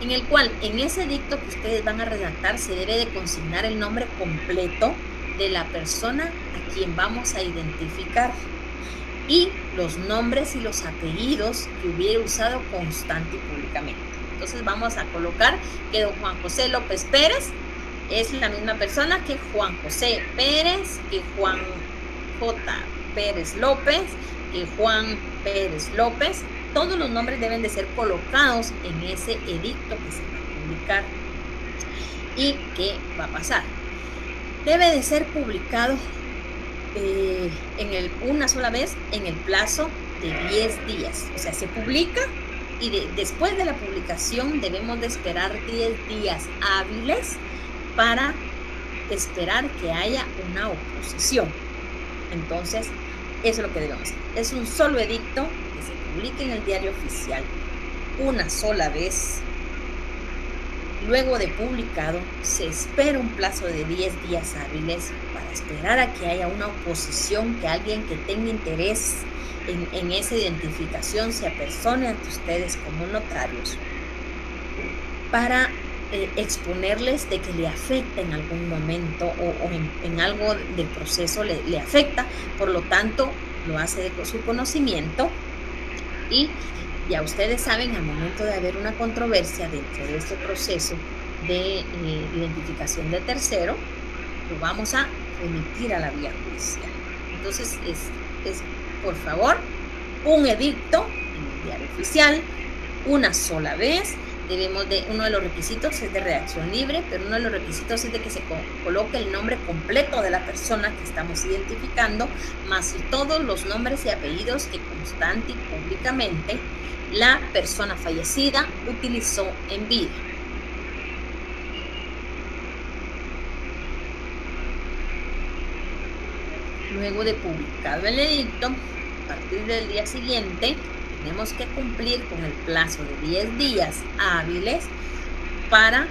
En el cual, en ese edicto que ustedes van a redactar, se debe de consignar el nombre completo de la persona a quien vamos a identificar y los nombres y los apellidos que hubiera usado constante y públicamente. Entonces vamos a colocar que don Juan José López Pérez es la misma persona que Juan José Pérez, que Juan J. Pérez López, que Juan Pérez López. Todos los nombres deben de ser colocados en ese edicto que se va a publicar. ¿Y qué va a pasar? Debe de ser publicado una sola vez en el plazo de 10 días. O sea, se publica y después de la publicación debemos de esperar 10 días hábiles para esperar que haya una oposición. Entonces, eso es lo que debemos hacer. Es un solo edicto que se publica en el diario oficial una sola vez. Luego de publicado, se espera un plazo de 10 días hábiles para esperar a que haya una oposición, que alguien que tenga interés en esa identificación se apersone ante ustedes como notarios para exponerles de que le afecta en algún momento o en algo del proceso le afecta, por lo tanto lo hace de su conocimiento y ya ustedes saben, al momento de haber una controversia dentro de este proceso de identificación de tercero, lo vamos a remitir a la vía judicial. Entonces, es por favor, un edicto en el diario oficial, una sola vez. Uno de los requisitos es de redacción libre, pero uno de los requisitos es de que se coloque el nombre completo de la persona que estamos identificando, más todos los nombres y apellidos que constante y públicamente la persona fallecida utilizó en vida. Luego de publicado el edicto, a partir del día siguiente, tenemos que cumplir con el plazo de 10 días hábiles para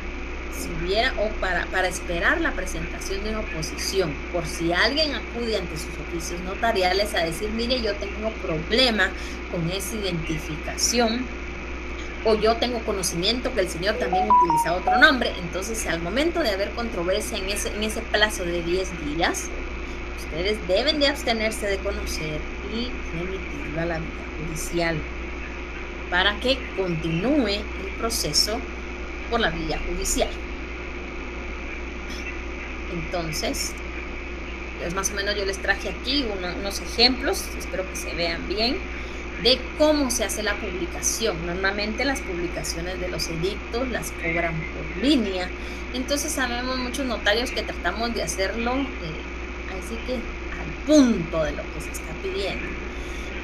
esperar la presentación de una oposición. Por si alguien acude ante sus oficios notariales a decir, mire, yo tengo problema con esa identificación, o yo tengo conocimiento que el señor también utiliza otro nombre. Entonces, al momento de haber controversia en ese plazo de 10 días, ustedes deben de abstenerse de conocer y remitirlo a la vía judicial para que continúe el proceso por la vía judicial. Entonces, pues más o menos yo les traje aquí unos ejemplos, espero que se vean bien, de cómo se hace la publicación. Normalmente las publicaciones de los edictos las cobran por línea, entonces sabemos muchos notarios que tratamos de hacerlo así que al punto de lo que se está pidiendo.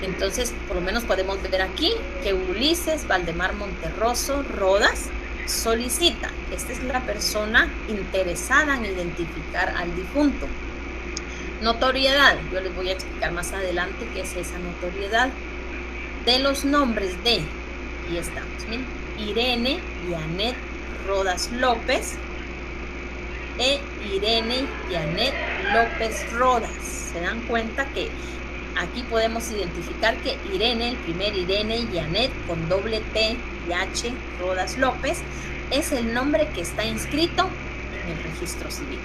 Entonces, por lo menos podemos ver aquí que Ulises Valdemar Monterroso Rodas solicita, esta es la persona interesada en identificar al difunto. Notoriedad, yo les voy a explicar más adelante qué es esa notoriedad. De los nombres de, aquí estamos, miren, Irene Janet Rodas López e Irene Janet López Rodas. Se dan cuenta que aquí podemos identificar que Irene, el primer Irene Janet con doble T y H Rodas López, es el nombre que está inscrito en el registro civil.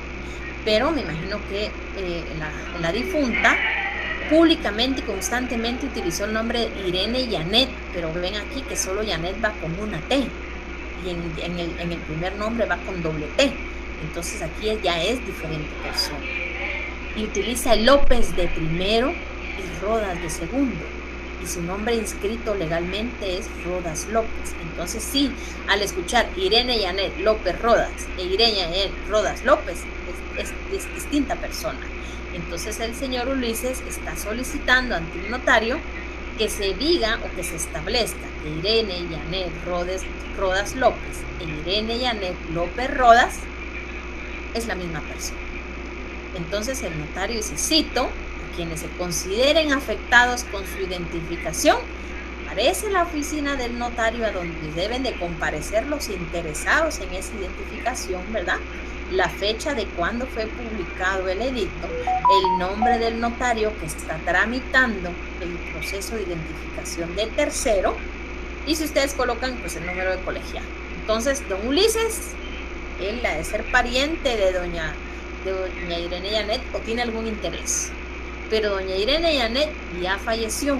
Pero me imagino que la difunta públicamente y constantemente utilizó el nombre de Irene Janet, pero ven aquí que solo Janet va con una T y en el primer nombre va con doble T. Entonces aquí ya es diferente persona. Y utiliza el López de primero y Rodas de segundo. y su nombre inscrito legalmente es Rodas López. Entonces sí, al escuchar Irene Janet López Rodas e Irene Janet Rodas López, es distinta persona. Entonces el señor Ulises está solicitando ante un notario que se diga o que se establezca que Irene Janet Rodas López e Irene Janet López Rodas es la misma persona. Entonces el notario dice, cito, a quienes se consideren afectados con su identificación, aparece la oficina del notario a donde deben de comparecer los interesados en esa identificación, ¿verdad? La fecha de cuando fue publicado el edicto, el nombre del notario que está tramitando el proceso de identificación de tercero, y si ustedes colocan pues el número de colegiado. Entonces, don Ulises, él ha de ser pariente de doña Irene Janet o tiene algún interés, pero doña Irene Janet ya falleció,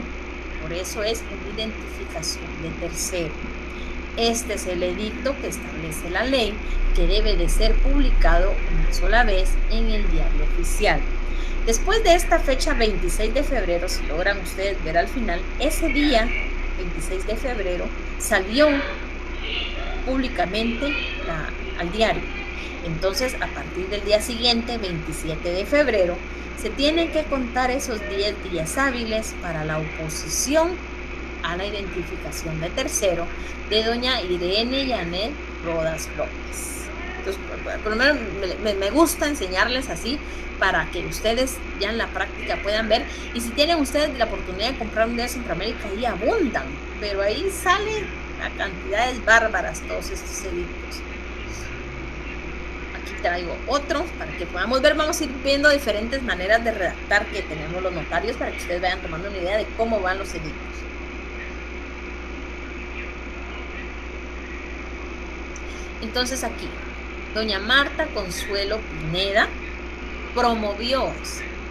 por eso es una identificación de tercero. Este es el edicto que establece la ley, que debe de ser publicado una sola vez en el diario oficial. Después de esta fecha, 26 de febrero, si logran ustedes ver al final, ese día, 26 de febrero, salió públicamente al diario. Entonces, a partir del día siguiente, 27 de febrero, se tienen que contar esos 10 días hábiles para la oposición a la identificación de tercero de doña Irene Janet Rodas López. Entonces, por lo menos me gusta enseñarles así para que ustedes ya en la práctica puedan ver, y si tienen ustedes la oportunidad de comprar un día de Centroamérica, ahí abundan, pero ahí salen a cantidades bárbaras todos estos edictos. Aquí traigo otros para que podamos ver. Vamos a ir viendo diferentes maneras de redactar que tenemos los notarios para que ustedes vayan tomando una idea de cómo van los edictos. Entonces aquí, doña Marta Consuelo Pineda promovió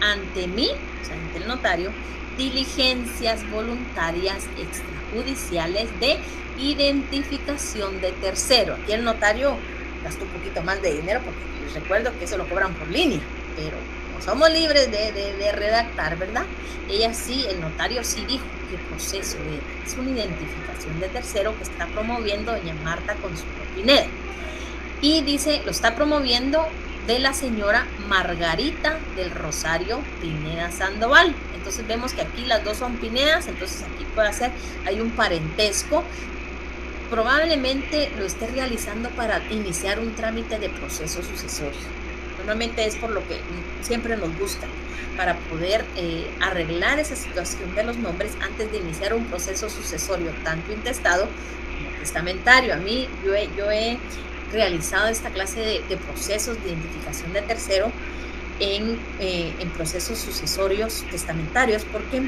ante mí, o sea, ante el notario, diligencias voluntarias extrajudiciales de identificación de tercero. Aquí el notario gastó un poquito más de dinero porque les recuerdo que eso lo cobran por línea, pero como somos libres de redactar, ¿verdad? Ella sí, el notario sí dijo qué proceso era. Es una identificación de tercero que está promoviendo doña Marta Consuelo Pineda. Y dice, lo está promoviendo de la señora Margarita del Rosario Pineda Sandoval. Entonces vemos que aquí las dos son Pinedas, entonces aquí puede ser, hay un parentesco. Probablemente lo esté realizando para iniciar un trámite de proceso sucesorio. Normalmente es por lo que siempre nos gusta, para poder arreglar esa situación de los nombres antes de iniciar un proceso sucesorio, tanto intestado como testamentario. A mí, yo he realizado esta clase de procesos de identificación de tercero en procesos sucesorios testamentarios, porque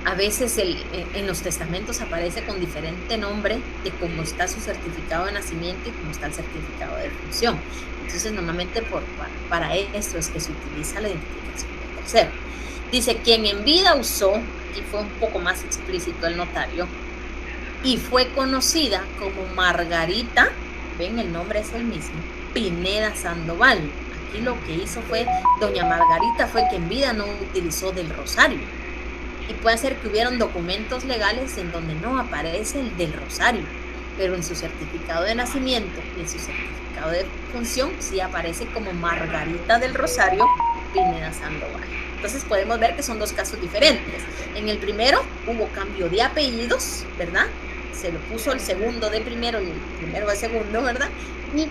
a veces en los testamentos aparece con diferente nombre de cómo está su certificado de nacimiento y cómo está el certificado de defunción. Entonces normalmente para esto es que se utiliza la identificación de tercero. Dice, quien en vida usó, y fue un poco más explícito el notario, y fue conocida como Margarita, ven, el nombre es el mismo, Pineda Sandoval. Aquí lo que hizo fue, doña Margarita fue que en vida no utilizó del Rosario. Y puede ser que hubieron documentos legales en donde no aparece el del Rosario, pero en su certificado de nacimiento y en su certificado de función sí aparece como Margarita del Rosario Pineda Sandoval. Entonces podemos ver que son dos casos diferentes. En el primero hubo cambio de apellidos, ¿verdad? Se lo puso el segundo de primero y el primero de segundo, ¿verdad? Y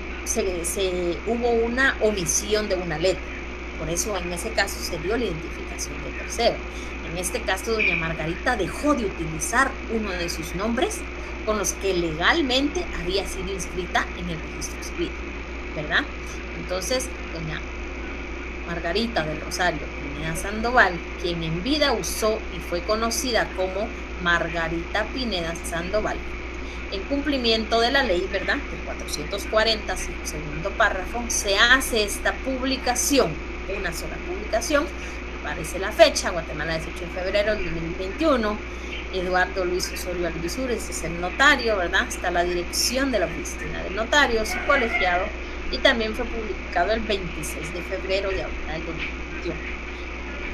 hubo una omisión de una letra. Por eso en ese caso se dio la identificación de tercero. En este caso, doña Margarita dejó de utilizar uno de sus nombres con los que legalmente había sido inscrita en el registro civil, ¿verdad? Entonces, doña Margarita del Rosario Pineda Sandoval, quien en vida usó y fue conocida como Margarita Pineda Sandoval, en cumplimiento de la ley, ¿verdad?, del 440, segundo párrafo, se hace esta publicación, una sola publicación. Aparece la fecha, Guatemala, 18 de febrero del 2021, Eduardo Luis Osorio Alvisures es el notario, ¿verdad? Está la dirección de la oficina del notario, su colegiado, y también fue publicado el 26 de febrero de ahora del 2021.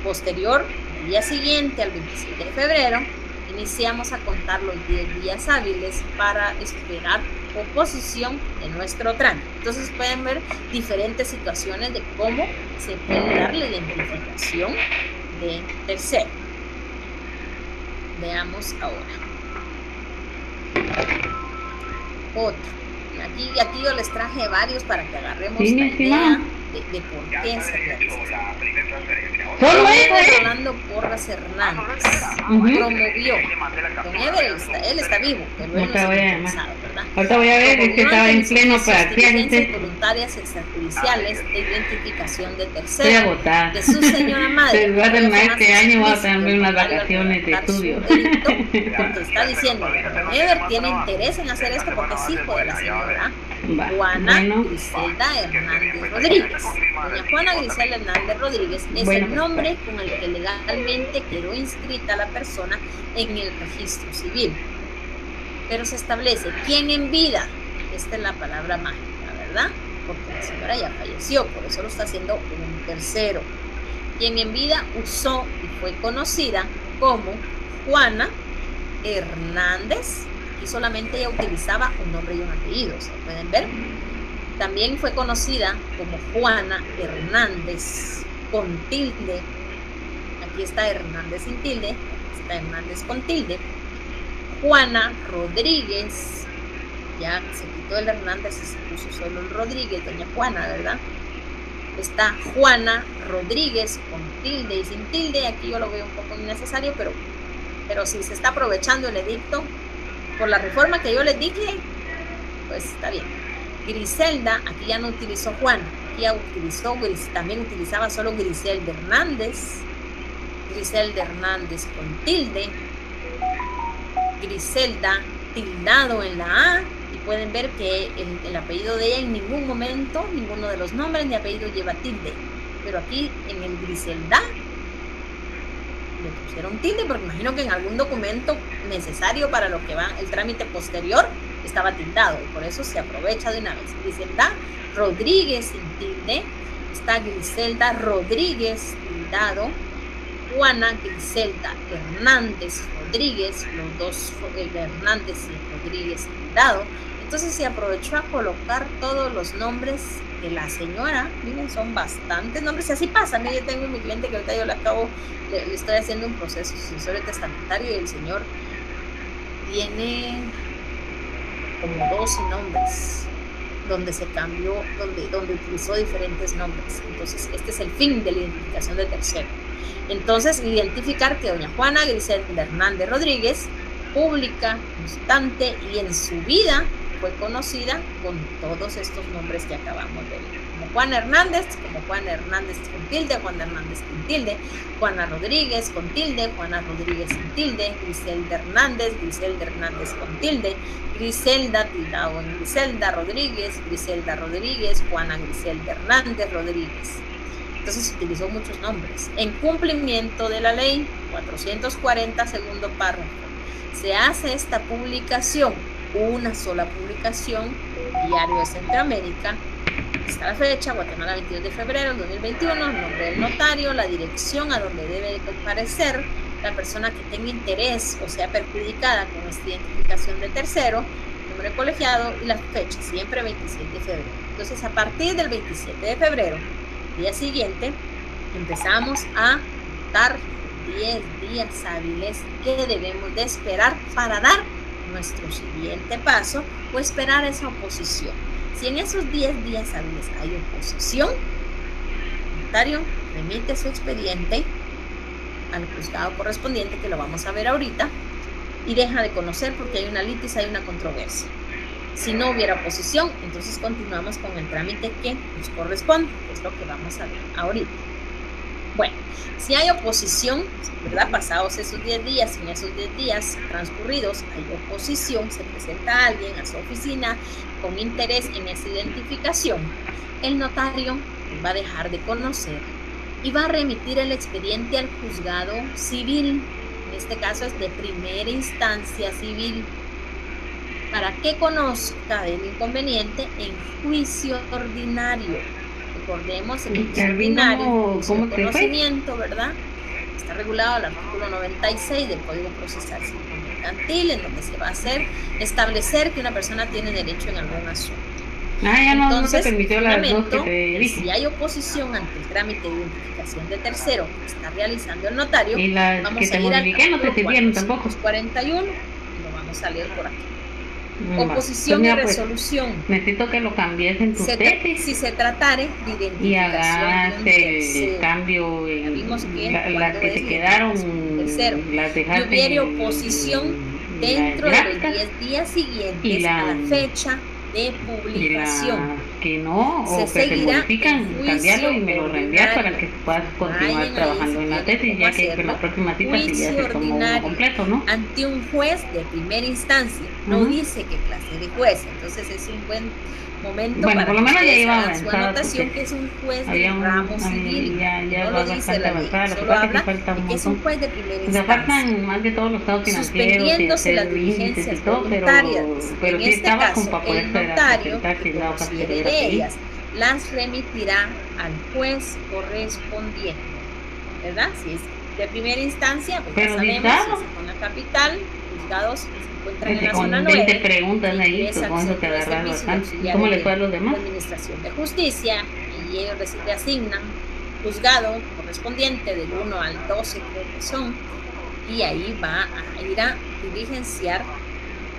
Posterior, día siguiente, al 27 de febrero, iniciamos a contar los 10 días hábiles para esperar oposición de nuestro trámite. Entonces pueden ver diferentes situaciones de cómo se puede dar la identificación de tercero. Veamos ahora. Otro. Aquí yo les traje varios para que agarremos la idea de por qué se realiza. Solo eso, Rolando Porras Hernández promovió. Don Ever, él está vivo, pero él no está interesado, ¿verdad? Ahorita voy a ver, es que estaba en pleno para diligencias voluntarias extrajudiciales de identificación de terceros. Estoy agotada. De su señora madre. Se va a terminar este año, voy a tener unas vacaciones de estudio. Porque está diciendo, Don Ever tiene interés en hacer esto porque es hijo de la señora Juana Griselda Hernández Rodríguez. Doña Juana Griselda Hernández Rodríguez es el nombre con el que legalmente quedó inscrita la persona en el registro civil. Pero se establece quién en vida, esta es la palabra mágica, ¿verdad? Porque la señora ya falleció, por eso lo está haciendo un tercero. Quien en vida usó y fue conocida como Juana Hernández. Y solamente ella utilizaba un nombre y un apellido, ¿se pueden ver? También fue conocida como Juana Hernández con tilde. Aquí está Hernández sin tilde, está Hernández con tilde. Juana Rodríguez, ya se quitó el Hernández y se puso solo el Rodríguez, doña Juana, ¿verdad? Está Juana Rodríguez con tilde y sin tilde. Aquí yo lo veo un poco innecesario, pero si se está aprovechando el edicto por la reforma que yo les dije, pues está bien. Griselda, aquí ya no utilizó Juana, aquí ya utilizó, también utilizaba solo Griselda Hernández. Griselda Hernández con tilde. Griselda tildado en la A. Y pueden ver que el apellido de ella en ningún momento, ninguno de los nombres ni apellido lleva tilde. Pero aquí en el Griselda le pusieron tilde porque imagino que en algún documento necesario para lo que va el trámite posterior estaba tildado y por eso se aprovecha de una vez. Griselda Rodríguez sin tilde, está Griselda Rodríguez tildado, Juana Griselda Hernández Rodríguez, los dos Hernández y Rodríguez tildado. Entonces se aprovechó a colocar todos los nombres de la señora. Miren, son bastantes nombres y así pasa. Mire, yo tengo mi cliente que ahorita yo le estoy haciendo un proceso sucesorio testamentario y el señor tiene como 12 nombres donde se cambió, donde utilizó diferentes nombres. Entonces este es el fin de la identificación de tercero. Entonces identificar que doña Juana Griselda Hernández Rodríguez, pública, constante y en su vida fue conocida con todos estos nombres que acabamos de ver, como Juana Hernández con tilde, Juana Hernández con tilde, Juana Rodríguez con tilde, Juana Rodríguez sin tilde, Griselda Hernández con tilde, Griselda tildado en Griselda Rodríguez, Juana Griselda Hernández Rodríguez. Entonces se utilizó muchos nombres. En cumplimiento de la ley 440, segundo párrafo, se hace esta publicación, una sola publicación, Diario de Centroamérica, está la fecha, Guatemala 22 de febrero del 2021, el nombre del notario, la dirección a donde debe de comparecer la persona que tenga interés o sea perjudicada con esta identificación de tercero, número de colegiado y la fecha, siempre 27 de febrero. Entonces a partir del 27 de febrero, día siguiente, empezamos a contar 10 días hábiles que debemos de esperar para dar nuestro siguiente paso o esperar esa oposición. Si en esos 10 días hábiles hay oposición, el notario remite su expediente al juzgado correspondiente, que lo vamos a ver ahorita, y deja de conocer porque hay una litis, hay una controversia. Si no hubiera oposición, entonces continuamos con el trámite que nos corresponde, que es lo que vamos a ver ahorita. Bueno, si hay oposición, ¿verdad? Pasados esos 10 días, en esos 10 días transcurridos hay oposición, se presenta alguien a su oficina con interés en esa identificación, el notario va a dejar de conocer y va a remitir el expediente al juzgado civil, en este caso es de primera instancia civil, para que conozca del inconveniente en juicio ordinario. Recordemos el juicio ordinario, juicio de conocimiento, ¿verdad? está regulado el artículo 96 del Código Procesal Civil Mercantil, en donde se va a establecer que una persona tiene derecho en algún asunto. No te permitió las dos que te dije. Si hay oposición ante el trámite de identificación de tercero que está realizando el notario, y las vamos que a te ir modifiqué no te sirvieron tampoco. 41, y lo vamos a leer por aquí. Oposición pues, y resolución. Necesito que lo cambies en tu tesis. Si se tratare de identificación y hagas el cambio en las que se quedaron, tercero, las dejaste. Y hubiere oposición dentro de los 10 días siguientes a la fecha de publicación. Que no, o se que te modifican, cambiarlo y me lo reenvías para que puedas continuar trabajando en la tesis, ya que en la próxima cita sí ya se tomó uno completo, ¿no? Ante un juez de primera instancia. No dice qué clase de juez, entonces es un buen momento para por lo menos ya iba a su anotación, que es un juez de ramo civil. Ya no va lo dice la ley, solo que habla falta de que es un juez de primera instancia. Faltan más de todos los estados financieros, suspendiéndose las diligencias voluntarias. Pero en sí este estaba caso, para poder el notario, que la considere de ellas, las remitirá al juez correspondiente, ¿verdad? Si es de primera instancia, pues pero ya sabemos, con la capital, juzgados se encuentran en la zona 9. Te preguntan ahí, con eso te agarras bastante. ¿Cómo les fue a los demás? Administración de justicia, y ellos le asignan juzgado correspondiente del 1 al 12, creo que son, y ahí va a ir a diligenciar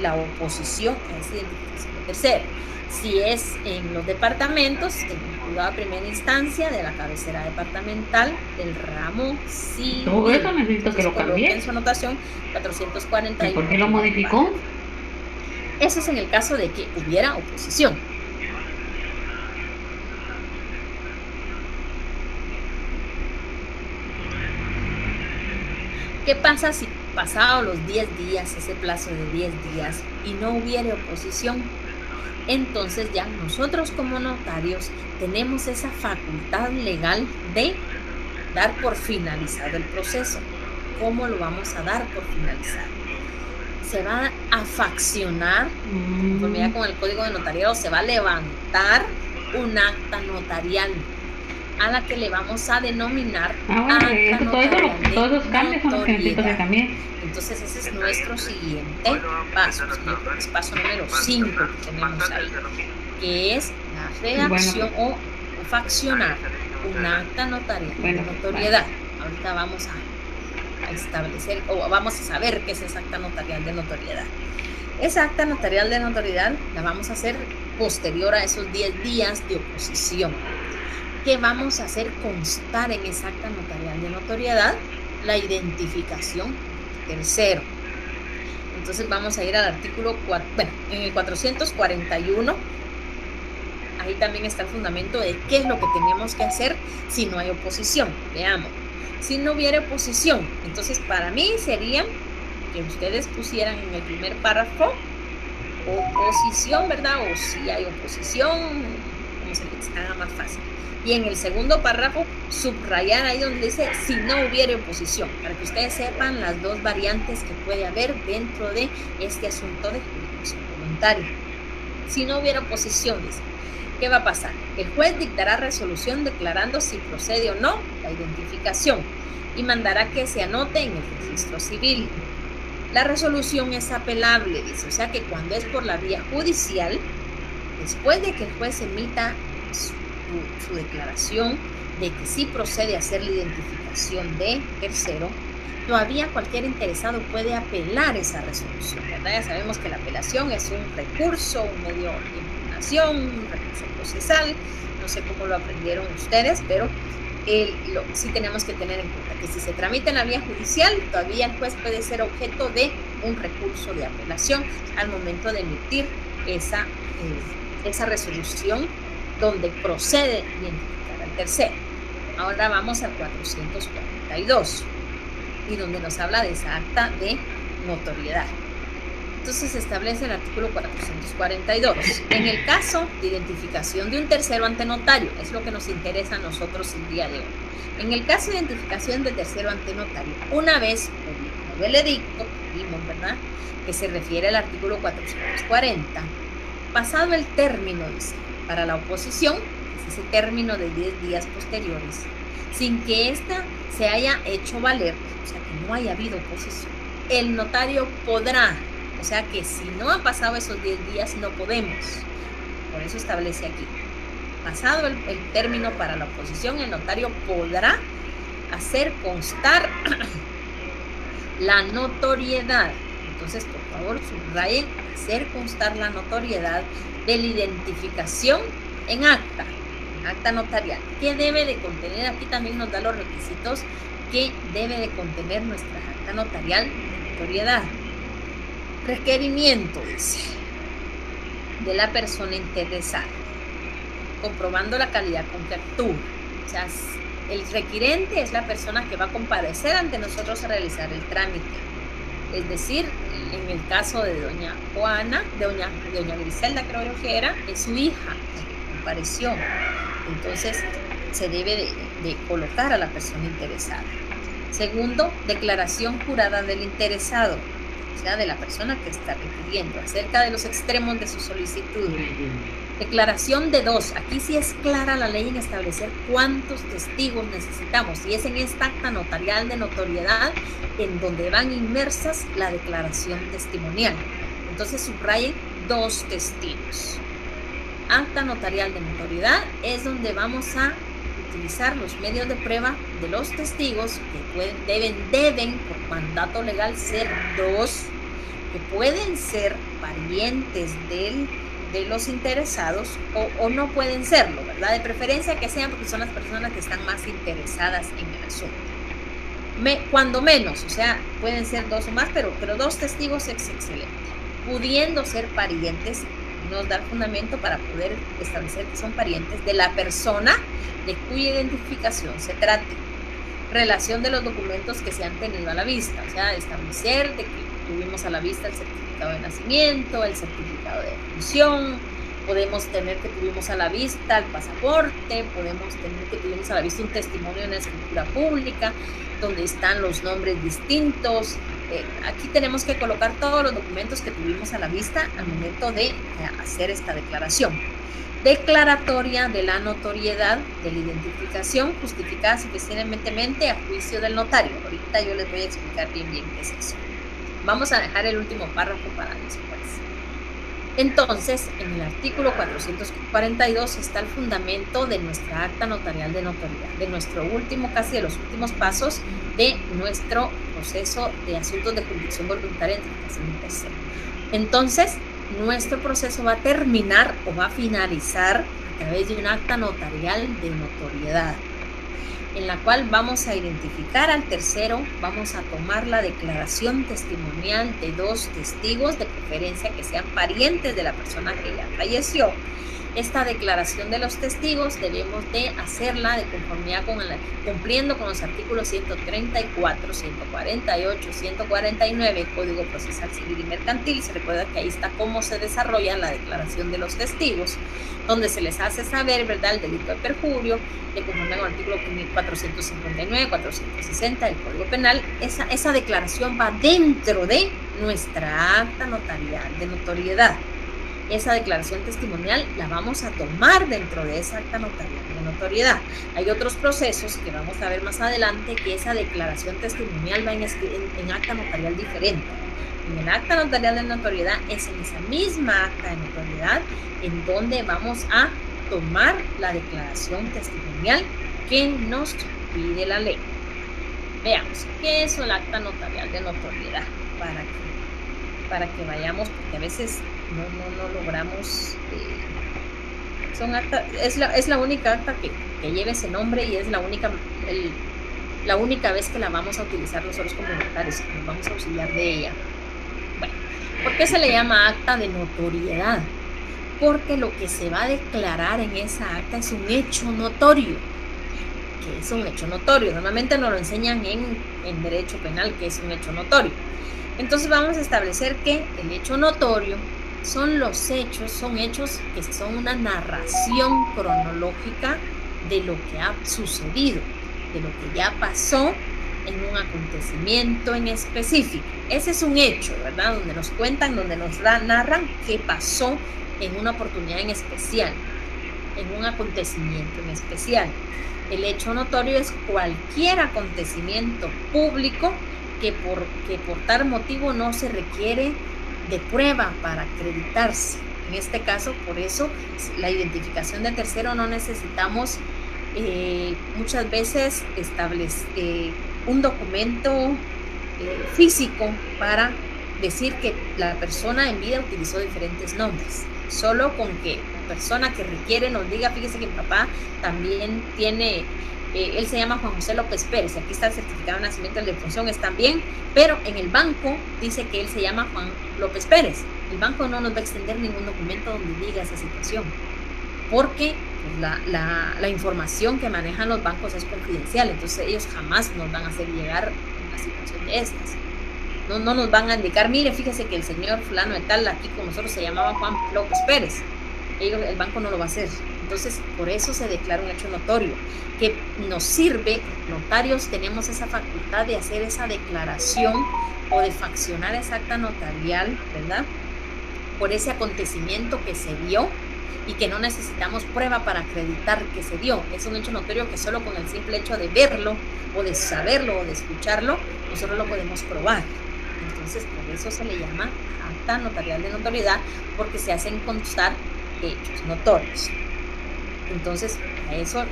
la oposición a esa identificación de tercero. Si es en los departamentos, en el juzgado de primera instancia de la cabecera departamental del ramo civil. Todo eso necesito que lo cambie. En su anotación 441. ¿Y por qué lo modificó? Eso es en el caso de que hubiera oposición. ¿Qué pasa si pasados los 10 días, ese plazo de 10 días, y no hubiera oposición? Entonces ya nosotros como notarios tenemos esa facultad legal de dar por finalizado el proceso. ¿Cómo lo vamos a dar por finalizado? Se va a faccionar, conformidad con el Código de Notariado, se va a levantar un acta notarial a la que le vamos a denominar todos esos cambios son los que necesito que cambien. Entonces ese es nuestro siguiente paso, es paso número 5 que tenemos ahí, que es la redacción o faccionar un acta notarial de notoriedad. Ahorita vamos a establecer o vamos a saber qué es esa acta notarial de notoriedad. Esa acta notarial de notoriedad la vamos a hacer posterior a esos 10 días de oposición. ¿Qué vamos a hacer constar en esa acta notarial de notoriedad? La identificación tercero. Entonces vamos a ir al artículo 4, en el 441, ahí también está el fundamento de qué es lo que tenemos que hacer si no hay oposición. Veamos, si no hubiera oposición, entonces para mí sería que ustedes pusieran en el primer párrafo oposición, ¿verdad? O si hay oposición, como se les haga más fácil. Y en el segundo párrafo, subrayar ahí donde dice si no hubiera oposición, para que ustedes sepan las dos variantes que puede haber dentro de este asunto de jurisdicción voluntaria. Si no hubiera oposición, dice, ¿qué va a pasar? El juez dictará resolución declarando si procede o no la identificación y mandará que se anote en el registro civil. La resolución es apelable, dice, o sea que cuando es por la vía judicial, después de que el juez emita su declaración de que sí procede a hacer la identificación de tercero, todavía cualquier interesado puede apelar esa resolución, ¿verdad? Ya sabemos que la apelación es un recurso, un medio de impugnación, un recurso procesal, no sé cómo lo aprendieron ustedes, pero sí tenemos que tener en cuenta que si se tramita en la vía judicial, todavía el juez puede ser objeto de un recurso de apelación al momento de emitir esa resolución donde procede identificar al tercero. Ahora vamos al 442 y donde nos habla de esa acta de notoriedad. Entonces se establece el artículo 442. En el caso de identificación de un tercero ante notario, es lo que nos interesa a nosotros el día de hoy. En el caso de identificación de tercero ante notario, una vez publicado el edicto, vimos, ¿verdad?, que se refiere al artículo 440, pasado el término, dice, para la oposición, es ese término de 10 días posteriores, sin que ésta se haya hecho valer, o sea, que no haya habido posesión, el notario podrá, o sea, que si no han pasado esos 10 días, no podemos. Por eso establece aquí. Pasado el término para la oposición, el notario podrá hacer constar la notoriedad. Entonces, por favor, subrayen, hacer constar la notoriedad de la identificación en acta notarial. ¿Qué debe de contener? Aquí también nos da los requisitos que debe de contener nuestra acta notarial de notoriedad. Requerimiento, dice, de la persona interesada, comprobando la calidad con que actúa. O sea, el requirente es la persona que va a comparecer ante nosotros a realizar el trámite. Es decir, en el caso de doña Juana, de doña Griselda, creo yo que era, es su hija la que compareció. Entonces, se debe de colocar a la persona interesada. Segundo, declaración jurada del interesado, o sea, de la persona que está requiriendo, acerca de los extremos de su solicitud. Declaración de 2. Aquí sí es clara la ley en establecer cuántos testigos necesitamos. Y es en esta acta notarial de notoriedad en donde van inmersas la declaración testimonial. Entonces subrayen 2 testigos. Acta notarial de notoriedad es donde vamos a utilizar los medios de prueba de los testigos que deben por mandato legal ser 2, que pueden ser parientes de los interesados o no pueden serlo, ¿verdad? De preferencia que sean porque son las personas que están más interesadas en el asunto. Cuando menos, o sea, pueden ser 2 o más, pero 2 testigos es excelente. Pudiendo ser parientes, nos da el fundamento para poder establecer que son parientes de la persona de cuya identificación se trate. Relación de los documentos que se han tenido a la vista, o sea, establecer de que tuvimos a la vista el certificado de nacimiento, el certificado de defunción, podemos tener que tuvimos a la vista el pasaporte, podemos tener que tuvimos a la vista un testimonio de una escritura pública, donde están los nombres distintos. Aquí tenemos que colocar todos los documentos que tuvimos a la vista al momento de hacer esta declaración. Declaratoria de la notoriedad de la identificación justificada suficientemente a juicio del notario. Ahorita yo les voy a explicar bien qué es eso. Vamos a dejar el último párrafo para después. Entonces, en el artículo 442 está el fundamento de nuestra acta notarial de notoriedad, de nuestro último, casi de los últimos pasos de nuestro proceso de asuntos de jurisdicción voluntaria entre tercero y tercero. Entonces, nuestro proceso va a terminar o va a finalizar a través de un acta notarial de notoriedad, en la cual vamos a identificar al tercero, vamos a tomar la declaración testimonial de 2 testigos, de preferencia que sean parientes de la persona que ya falleció. Esta declaración de los testigos debemos de hacerla de conformidad cumpliendo con los artículos 134, 148, 149 Código Procesal Civil y Mercantil. Se recuerda que ahí está cómo se desarrolla la declaración de los testigos, donde se les hace saber, ¿verdad?, el delito de perjurio, de conforme con el artículo 459, 460 del Código Penal. Esa declaración va dentro de nuestra acta notarial de notoriedad. Esa declaración testimonial la vamos a tomar dentro de esa acta notarial de notoriedad. Hay otros procesos que vamos a ver más adelante que esa declaración testimonial va en acta notarial diferente. En el acta notarial de notoriedad es en esa misma acta de notoriedad en donde vamos a tomar la declaración testimonial que nos pide la ley. Veamos, ¿qué es el acta notarial de notoriedad? Para que vayamos, porque a veces no logramos, es la única acta que lleva ese nombre y es la única vez que la vamos a utilizar nosotros como notarios, nos vamos a auxiliar de ella. Bueno, ¿por qué se le llama acta de notoriedad? Porque lo que se va a declarar en esa acta es un hecho notorio. ¿Qué es un hecho notorio? Normalmente nos lo enseñan en derecho penal, que es un hecho notorio. Entonces vamos a establecer que el hecho notorio son hechos que son una narración cronológica de lo que ha sucedido, de lo que ya pasó en un acontecimiento en específico. Ese es un hecho, ¿verdad? Donde nos cuentan, donde nos narran qué pasó en una oportunidad en especial. en un acontecimiento en especial. El hecho notorio es cualquier acontecimiento público que por tal motivo no se requiere de prueba para acreditarse. En este caso, por eso, la identificación de tercero no necesitamos muchas veces establecer un documento físico para decir que la persona en vida utilizó diferentes nombres. Solo con que la persona que requiere nos diga, fíjese que mi papá también tiene, él se llama Juan José López Pérez, aquí está el certificado de nacimiento de defunción, están bien, pero en el banco dice que él se llama Juan López Pérez. El banco no nos va a extender ningún documento donde diga esa situación, porque la información que manejan los bancos es confidencial, entonces ellos jamás nos van a hacer llegar una situación de estas. No nos van a indicar, mire, fíjese que el señor fulano de tal aquí con nosotros se llamaba Juan López Pérez. El banco no lo va a hacer. Entonces, por eso se declara un hecho notorio, que nos sirve, notarios tenemos esa facultad de hacer esa declaración o de faccionar esa acta notarial, ¿verdad? Por ese acontecimiento que se dio y que no necesitamos prueba para acreditar que se dio. Es un hecho notorio que solo con el simple hecho de verlo o de saberlo o de escucharlo, nosotros lo podemos probar. Entonces, por eso se le llama acta notarial de notoriedad, porque se hacen constar hechos notorios. Entonces, a eso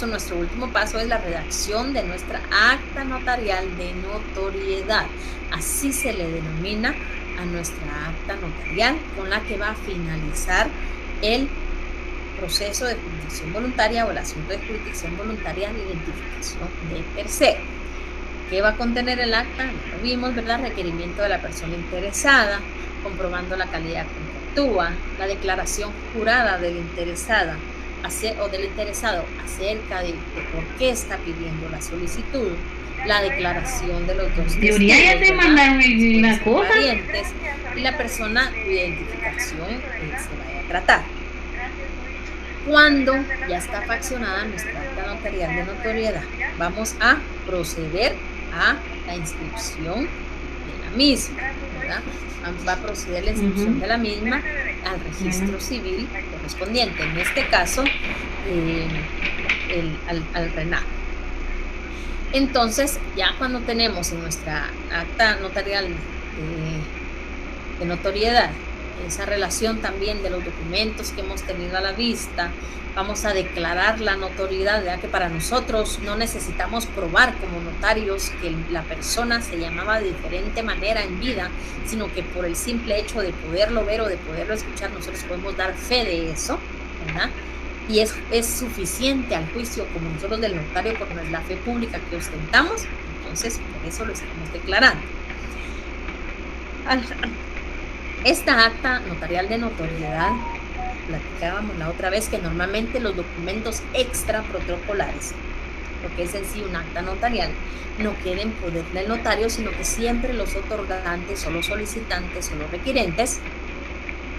nuestro último paso es la redacción de nuestra acta notarial de notoriedad. Así se le denomina a nuestra acta notarial, con la que va a finalizar el proceso de jurisdicción voluntaria o el asunto de jurisdicción voluntaria de identificación de tercero. ¿Qué va a contener el acta? Lo vimos, ¿verdad? Requerimiento de la persona interesada, comprobando la calidad con que actúa, la declaración jurada del interesada o del interesado acerca de por qué está pidiendo la solicitud, la declaración de los dos testigos, ya te mandaron una cosa, parientes, y la persona cuya identificación se vaya a tratar. Cuando ya está faccionada nuestra acta notarial de notoriedad, vamos a proceder a la inscripción de la misma, ¿verdad? Va a proceder la inscripción de la misma al registro civil correspondiente, en este caso al RENAC. Entonces, ya cuando tenemos en nuestra acta notarial de notoriedad esa relación también de los documentos que hemos tenido a la vista, vamos a declarar la notoriedad, ¿verdad? Que para nosotros no necesitamos probar como notarios que la persona se llamaba de diferente manera en vida, sino que por el simple hecho de poderlo ver o de poderlo escuchar, nosotros podemos dar fe de eso, ¿verdad? Y es suficiente al juicio como nosotros del notario, porque no es la fe pública que ostentamos, entonces por eso lo estamos declarando. Esta acta notarial de notoriedad, platicábamos la otra vez que normalmente los documentos extraprotocolares, lo que es en sí un acta notarial, no queda en poder del notario, sino que siempre los otorgantes o los solicitantes o los requirentes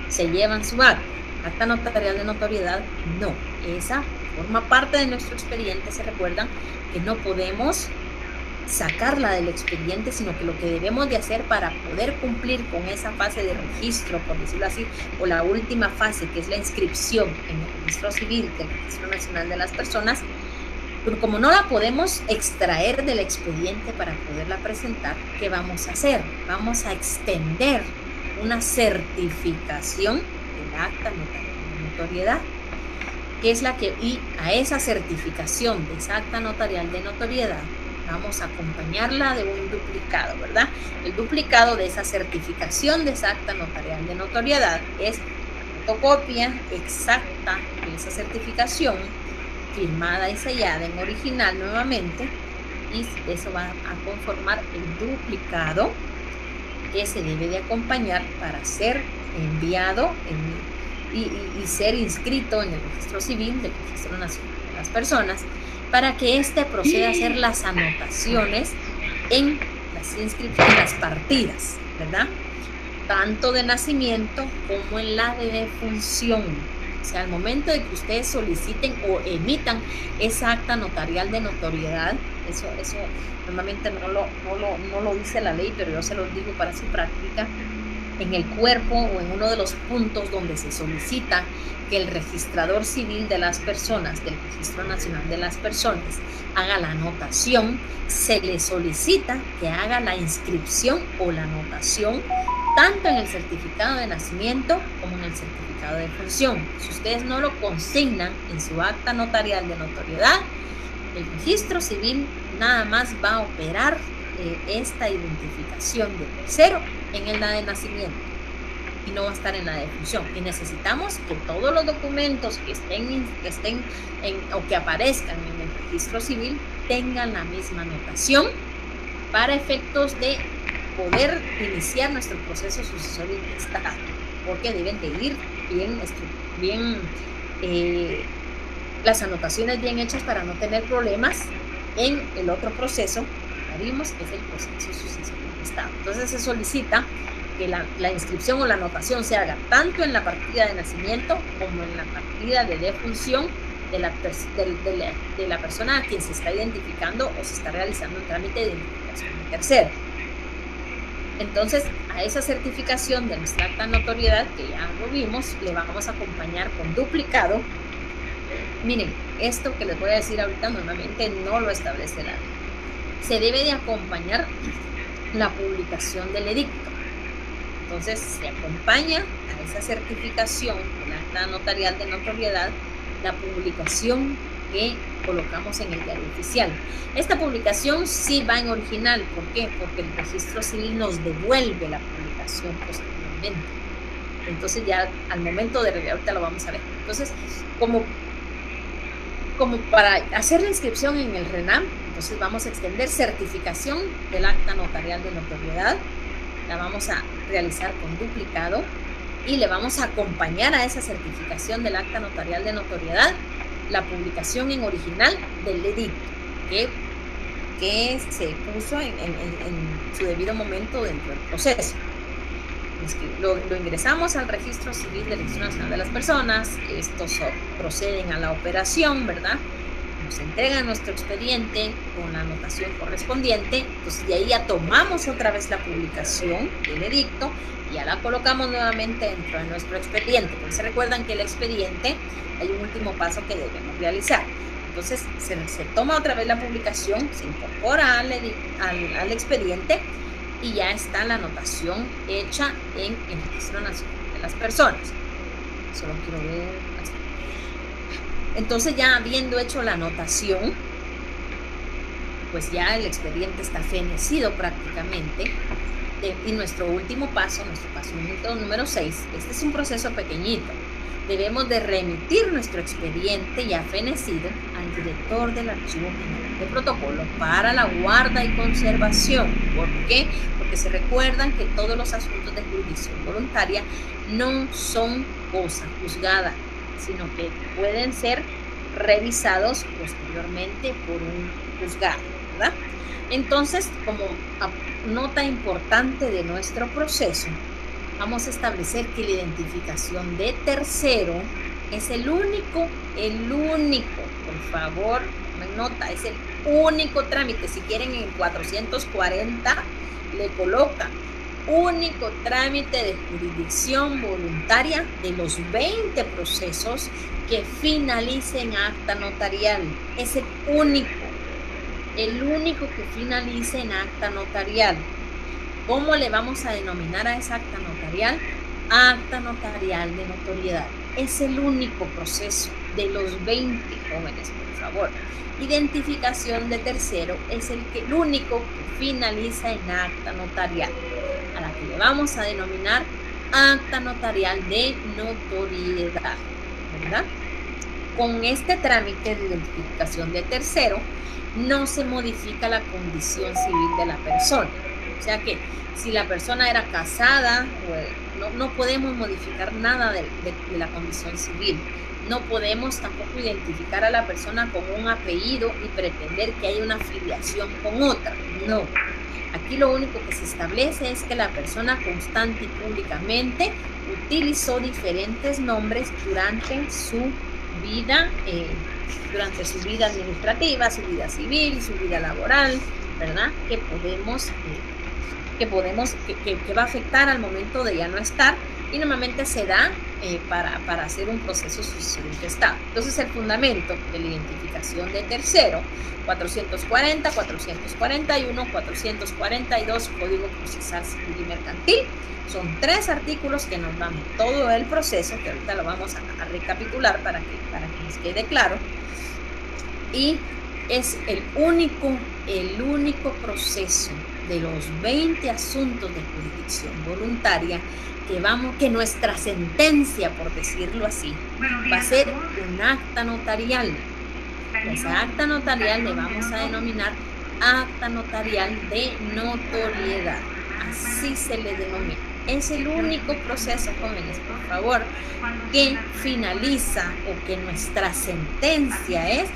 se llevan su acta. Acta notarial de notoriedad, no. Esa forma parte de nuestro expediente. Se recuerdan que no podemos sacarla del expediente, sino que lo que debemos de hacer para poder cumplir con esa fase de registro, por decirlo así, o la última fase, que es la inscripción en el registro civil del Registro Nacional de las Personas, pero como no la podemos extraer del expediente para poderla presentar, ¿qué vamos a hacer? Vamos a extender una certificación del acta de notoriedad, que es la que, y a esa certificación de esa acta notarial de notoriedad, vamos a acompañarla de un duplicado, ¿verdad? El duplicado de esa certificación de esa acta notarial de notoriedad es fotocopia exacta de esa certificación, firmada y sellada en original nuevamente, y eso va a conformar el duplicado que se debe de acompañar para ser enviado y ser inscrito en el registro civil del Registro Nacional de las Personas, para que éste proceda a hacer las anotaciones en las inscripciones, en las partidas, ¿verdad? Tanto de nacimiento como en la de defunción. O sea, al momento de que ustedes soliciten o emitan esa acta notarial de notoriedad, eso normalmente no lo dice la ley, pero yo se los digo para su práctica, en el cuerpo o en uno de los puntos donde se solicita que el registrador civil de las personas, del Registro Nacional de las Personas, haga la anotación, se le solicita que haga la inscripción o la anotación tanto en el certificado de nacimiento como en el certificado de función. Si ustedes no lo consignan en su acta notarial de notoriedad, el registro civil nada más va a operar esta identificación de tercero en el de nacimiento y no va a estar en la de función. Y necesitamos que todos los documentos que estén o que aparezcan en el registro civil tengan la misma anotación para efectos de poder iniciar nuestro proceso sucesorio intestado, porque deben de ir bien las anotaciones bien hechas para no tener problemas en el otro proceso que vimos, que es el proceso sucesorio intestado. Entonces se solicita que la inscripción o la anotación se haga tanto en la partida de nacimiento como en la partida de defunción de la persona a quien se está identificando o se está realizando un trámite de identificación de tercero. Entonces, a esa certificación de nuestra acta de notoriedad, que ya lo vimos, le vamos a acompañar con duplicado. Miren, esto que les voy a decir ahorita normalmente no lo establece la ley. Se debe de acompañar la publicación del edicto. Entonces, se acompaña a esa certificación con la acta notarial de notoriedad la publicación que colocamos en el diario oficial. Esta publicación sí va en original. ¿Por qué? Porque el registro civil nos devuelve la publicación posteriormente. Entonces ya al momento de ahorita lo vamos a ver. Entonces, como para hacer la inscripción en el RENAM, entonces vamos a extender certificación del acta notarial de notoriedad, la vamos a realizar con duplicado y le vamos a acompañar a esa certificación del acta notarial de notoriedad la publicación en original del edicto que se puso en su debido momento dentro del proceso. Lo ingresamos al Registro Civil del Registro Nacional de las Personas, estos proceden a la operación, ¿verdad? Nos entregan nuestro expediente con la anotación correspondiente, entonces de ahí ya tomamos otra vez la publicación del edicto y ya la colocamos nuevamente dentro de nuestro expediente. Entonces recuerdan que el expediente hay un último paso que debemos realizar. Entonces se toma otra vez la publicación, se incorpora al expediente y ya está la anotación hecha en el Registro Nacional de las Personas. Solo quiero ver. Entonces ya habiendo hecho la anotación, pues ya el expediente está fenecido prácticamente. Y nuestro último paso, nuestro paso número 6, este es un proceso pequeñito. Debemos de remitir nuestro expediente ya fenecido al director del Archivo General de Protocolo para la guarda y conservación. ¿Por qué? Porque se recuerdan que todos los asuntos de jurisdicción voluntaria no son cosa juzgada, sino que pueden ser revisados posteriormente por un juzgado, ¿verdad? Entonces, como nota importante de nuestro proceso, vamos a establecer que la identificación de tercero es el único, por favor, nota, es el único trámite. Si quieren en 440 le colocan único trámite de jurisdicción voluntaria de los 20 procesos que finalicen acta notarial. Es el único que finalice en acta notarial. ¿Cómo le vamos a denominar a esa acta notarial? Acta notarial de notoriedad. Es el único proceso de los 20 jóvenes, por favor. Identificación de tercero es el único que finaliza en acta notarial, a la que le vamos a denominar acta notarial de notoriedad, ¿verdad? Con este trámite de identificación de tercero no se modifica la condición civil de la persona. O sea que si la persona era casada, no podemos modificar nada de la condición civil. No podemos tampoco identificar a la persona con un apellido y pretender que hay una filiación con otra. No. Aquí lo único que se establece es que la persona constante y públicamente utilizó diferentes nombres durante su vida administrativa, su vida civil, su vida laboral, ¿verdad? Que podemos que va a afectar al momento de ya no estar, y normalmente se da para hacer un proceso sucesorio intestado. Entonces, el fundamento de la identificación de tercero, 440, 441, 442, Código Procesal Civil y Mercantil. Son 3 artículos que nos dan todo el proceso, que ahorita lo vamos a recapitular para que nos quede claro. Y es el único proceso de los 20 asuntos de jurisdicción voluntaria que nuestra sentencia, por decirlo así, va a ser un acta notarial. Esa acta notarial le vamos a denominar acta notarial de notoriedad. Así se le denomina. Es el único proceso, jóvenes, por favor, que finaliza o que nuestra sentencia es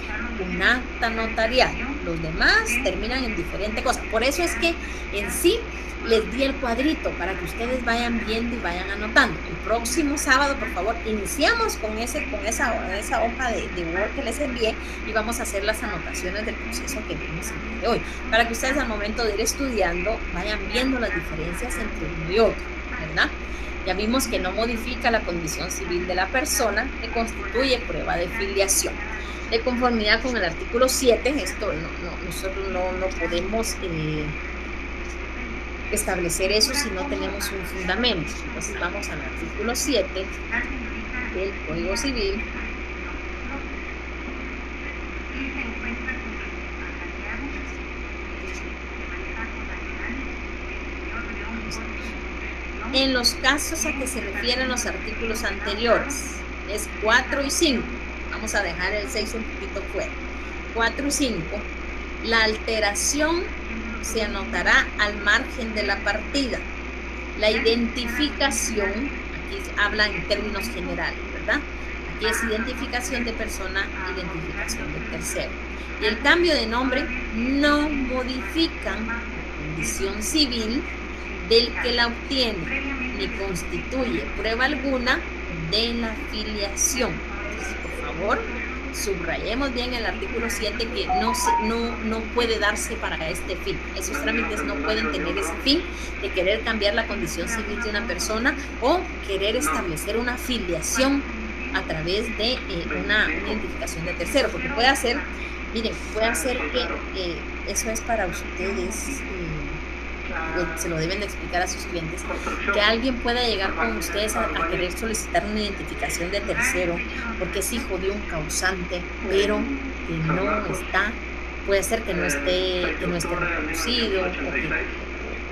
un acta notarial. Los demás terminan en diferentes cosas. Por eso es que en sí les di el cuadrito para que ustedes vayan viendo y vayan anotando. El próximo sábado, por favor, iniciamos con esa hoja de Word que les envié y vamos a hacer las anotaciones del proceso que vimos el día de hoy, para que ustedes al momento de ir estudiando vayan viendo las diferencias entre uno y otro, ¿verdad? Ya vimos que no modifica la condición civil de la persona, que constituye prueba de filiación. De conformidad con el artículo 7, nosotros no podemos establecer eso si no tenemos un fundamento. Entonces vamos al artículo 7 del Código Civil. En los casos a que se refieren los artículos anteriores, es 4 y 5. Vamos a dejar el 6 un poquito fuera. 4 y 5. La alteración se anotará al margen de la partida. La identificación, aquí habla en términos generales, ¿verdad? Aquí es identificación de persona, identificación de tercero. Y el cambio de nombre no modifica la condición civil del que la obtiene, ni constituye prueba alguna de la filiación. Entonces, por favor, subrayemos bien el artículo 7, que no puede darse para este fin. Esos trámites no pueden tener ese fin de querer cambiar la condición civil de una persona o querer establecer una filiación a través de una identificación de tercero, porque puede hacer que eso es para ustedes, se lo deben de explicar a sus clientes, que alguien pueda llegar con ustedes a querer solicitar una identificación de tercero porque es hijo de un causante, pero que no está, puede ser que no esté reconocido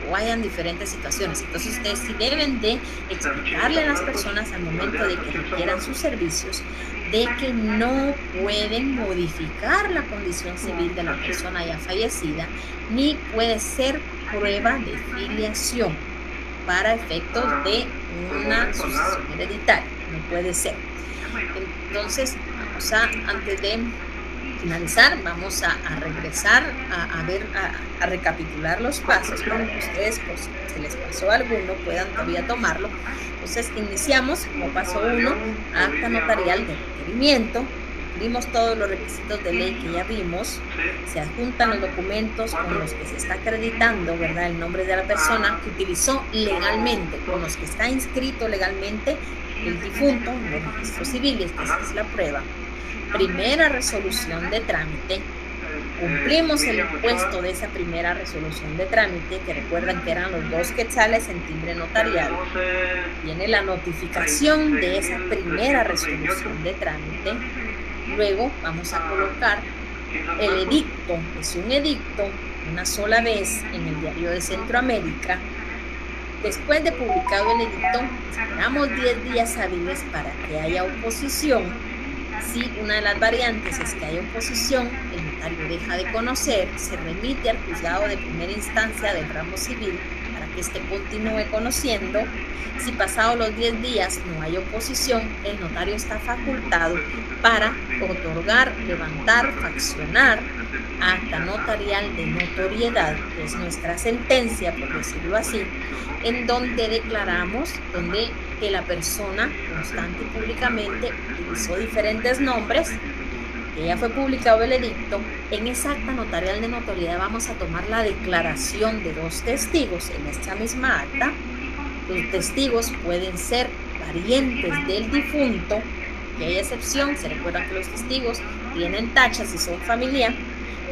o hayan diferentes situaciones. Entonces ustedes sí deben de explicarle a las personas al momento de que requieran sus servicios de que no pueden modificar la condición civil de la persona ya fallecida, ni puede ser prueba de filiación para efectos de una sucesión hereditaria. No puede ser. Entonces, antes de finalizar, vamos a regresar a recapitular los pasos para que ustedes, por si se les pasó alguno, puedan todavía tomarlo. Entonces, iniciamos como paso 1, acta notarial de requerimiento. Vimos todos los requisitos de ley que ya vimos, se adjuntan los documentos con los que se está acreditando, ¿verdad?, el nombre de la persona que utilizó legalmente, con los que está inscrito legalmente el difunto en los registros civiles, que esa es la prueba. Primera resolución de trámite. Cumplimos el impuesto de esa primera resolución de trámite, que recuerdan que eran los 2 quetzales en timbre notarial. Viene la notificación de esa primera resolución de trámite. Luego vamos a colocar el edicto. Es un edicto una sola vez en el Diario de Centroamérica. Después de publicado el edicto, esperamos 10 días hábiles para que haya oposición. Si una de las variantes es que haya oposición, el notario deja de conocer, se remite al juzgado de primera instancia del ramo civil para que éste continúe conociendo. Si pasados los 10 días no hay oposición, el notario está facultado para otorgar, levantar, faccionar acta notarial de notoriedad, que es nuestra sentencia, por decirlo así, en donde declaramos que la persona constante y públicamente utilizó diferentes nombres, que ya fue publicado el edicto, en esa acta notarial de notoriedad vamos a tomar la declaración de 2 testigos en esta misma acta. Los testigos pueden ser parientes del difunto, que hay excepción, se recuerda que los testigos tienen tachas y son familia,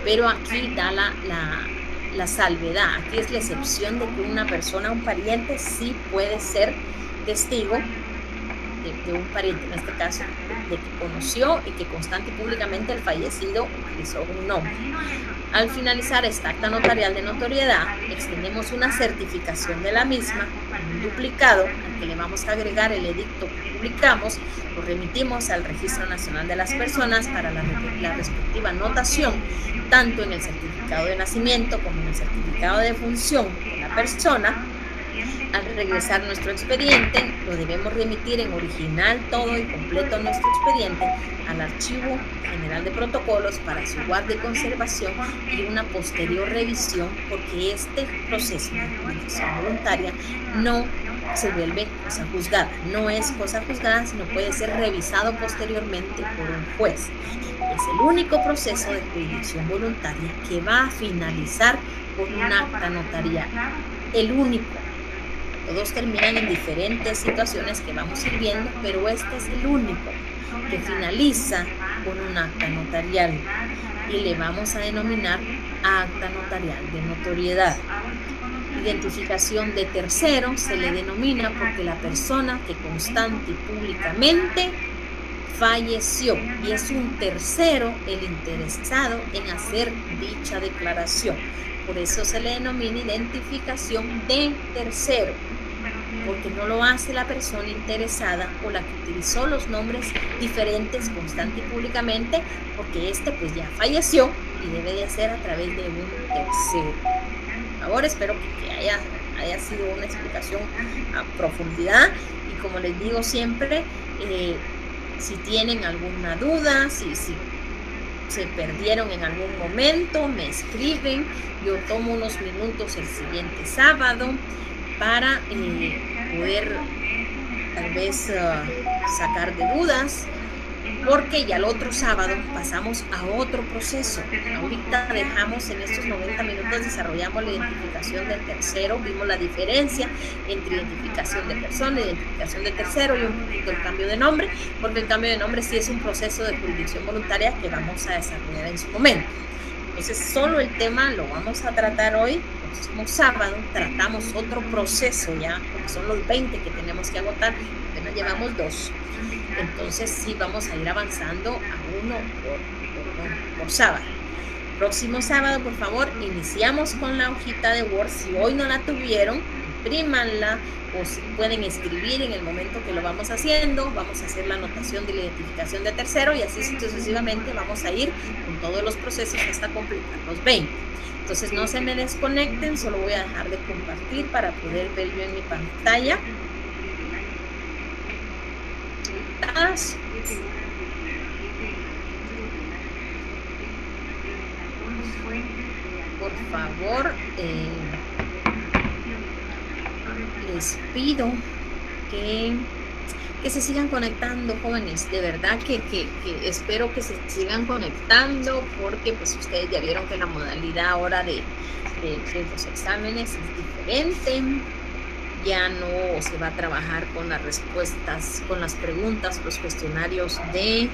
pero aquí da la salvedad, aquí es la excepción de que una persona, un pariente, sí puede ser testigo de un pariente, en este caso, de que conoció y que constante públicamente el fallecido utilizó un nombre. Al finalizar esta acta notarial de notoriedad, extendemos una certificación de la misma, un duplicado, al que le vamos a agregar el edicto que publicamos, lo remitimos al Registro Nacional de las Personas para la respectiva anotación, tanto en el certificado de nacimiento como en el certificado de defunción de la persona. Al regresar nuestro expediente, lo debemos remitir en original todo y completo nuestro expediente al Archivo General de Protocolos para su guarda y conservación y una posterior revisión, porque este proceso de jurisdicción voluntaria no se vuelve cosa juzgada, no es cosa juzgada, sino puede ser revisado posteriormente por un juez. Es el único proceso de jurisdicción voluntaria que va a finalizar con un acta notarial, el único. Todos terminan en diferentes situaciones que vamos a ir viendo, pero este es el único que finaliza con un acta notarial y le vamos a denominar acta notarial de notoriedad. Identificación de tercero se le denomina porque la persona que constante y públicamente falleció y es un tercero el interesado en hacer dicha declaración. Por eso se le denomina identificación de tercero, porque no lo hace la persona interesada o la que utilizó los nombres diferentes constante y públicamente, porque pues ya falleció y debe de ser a través de un tercero. Por favor, espero que haya sido una explicación a profundidad y como les digo siempre, si tienen alguna duda, si se perdieron en algún momento, me escriben. Yo tomo unos minutos el siguiente sábado para poder tal vez sacar de dudas, porque ya el otro sábado pasamos a otro proceso. Ahorita dejamos en estos 90 minutos, desarrollamos la identificación del tercero, vimos la diferencia entre identificación de persona, identificación de tercero y un poquito el cambio de nombre, porque el cambio de nombre sí es un proceso de jurisdicción voluntaria que vamos a desarrollar en su momento. Entonces solo el tema lo vamos a tratar hoy, el próximo sábado tratamos otro proceso ya, porque son los 20 que tenemos que agotar, apenas llevamos 2. Entonces sí vamos a ir avanzando a uno por sábado. Próximo sábado, por favor, iniciamos con la hojita de Word. Si hoy no la tuvieron, imprímanla o si pueden escribir en el momento que lo vamos haciendo. Vamos a hacer la anotación de la identificación de tercero y así sucesivamente vamos a ir con todos los procesos hasta completar los 20. Entonces no se me desconecten, solo voy a dejar de compartir para poder ver yo en mi pantalla. Por favor, les pido que se sigan conectando, jóvenes. De verdad que espero que se sigan conectando, porque pues ustedes ya vieron que la modalidad ahora de los exámenes es diferente. Ya no se va a trabajar con las respuestas, con las preguntas, los cuestionarios de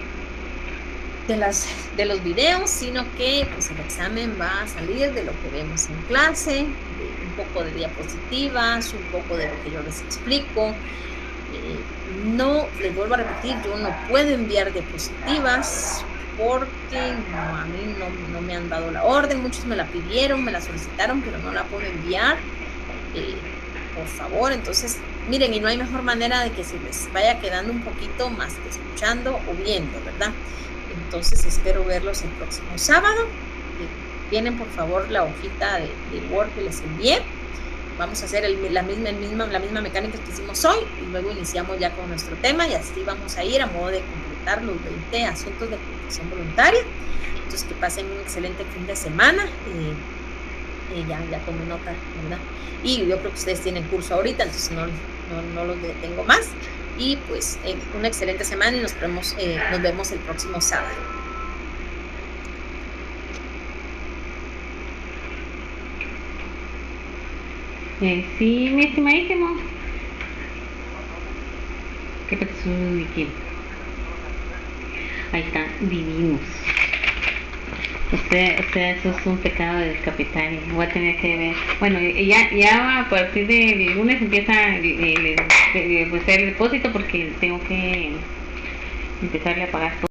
los videos, sino que pues el examen va a salir de lo que vemos en clase, un poco de diapositivas, un poco de lo que yo les explico. No, les vuelvo a repetir, yo no puedo enviar diapositivas porque a mí no me han dado la orden. Muchos me la pidieron, me la solicitaron, pero no la puedo enviar. Por favor, entonces, miren, y no hay mejor manera de que se les vaya quedando un poquito más que escuchando o viendo, ¿verdad? Entonces, espero verlos el próximo sábado. Tienen, por favor, la hojita de Word que les envié. Vamos a hacer la misma mecánica que hicimos hoy y luego iniciamos ya con nuestro tema y así vamos a ir a modo de completar los 20 asuntos de jurisdicción voluntaria. Entonces, que pasen un excelente fin de semana. Ya con mi nota, ¿verdad? Y yo creo que ustedes tienen curso ahorita, entonces no los detengo más. Y pues una excelente semana y nos vemos el próximo sábado. Sí, mi estimadísimo. ¿Qué pasó, Vicky? Ahí está, divinos. Eso es un pecado del capital. Voy a tener que ver. Bueno, ya a partir del lunes empieza el depósito porque tengo que empezarle a pagar todo.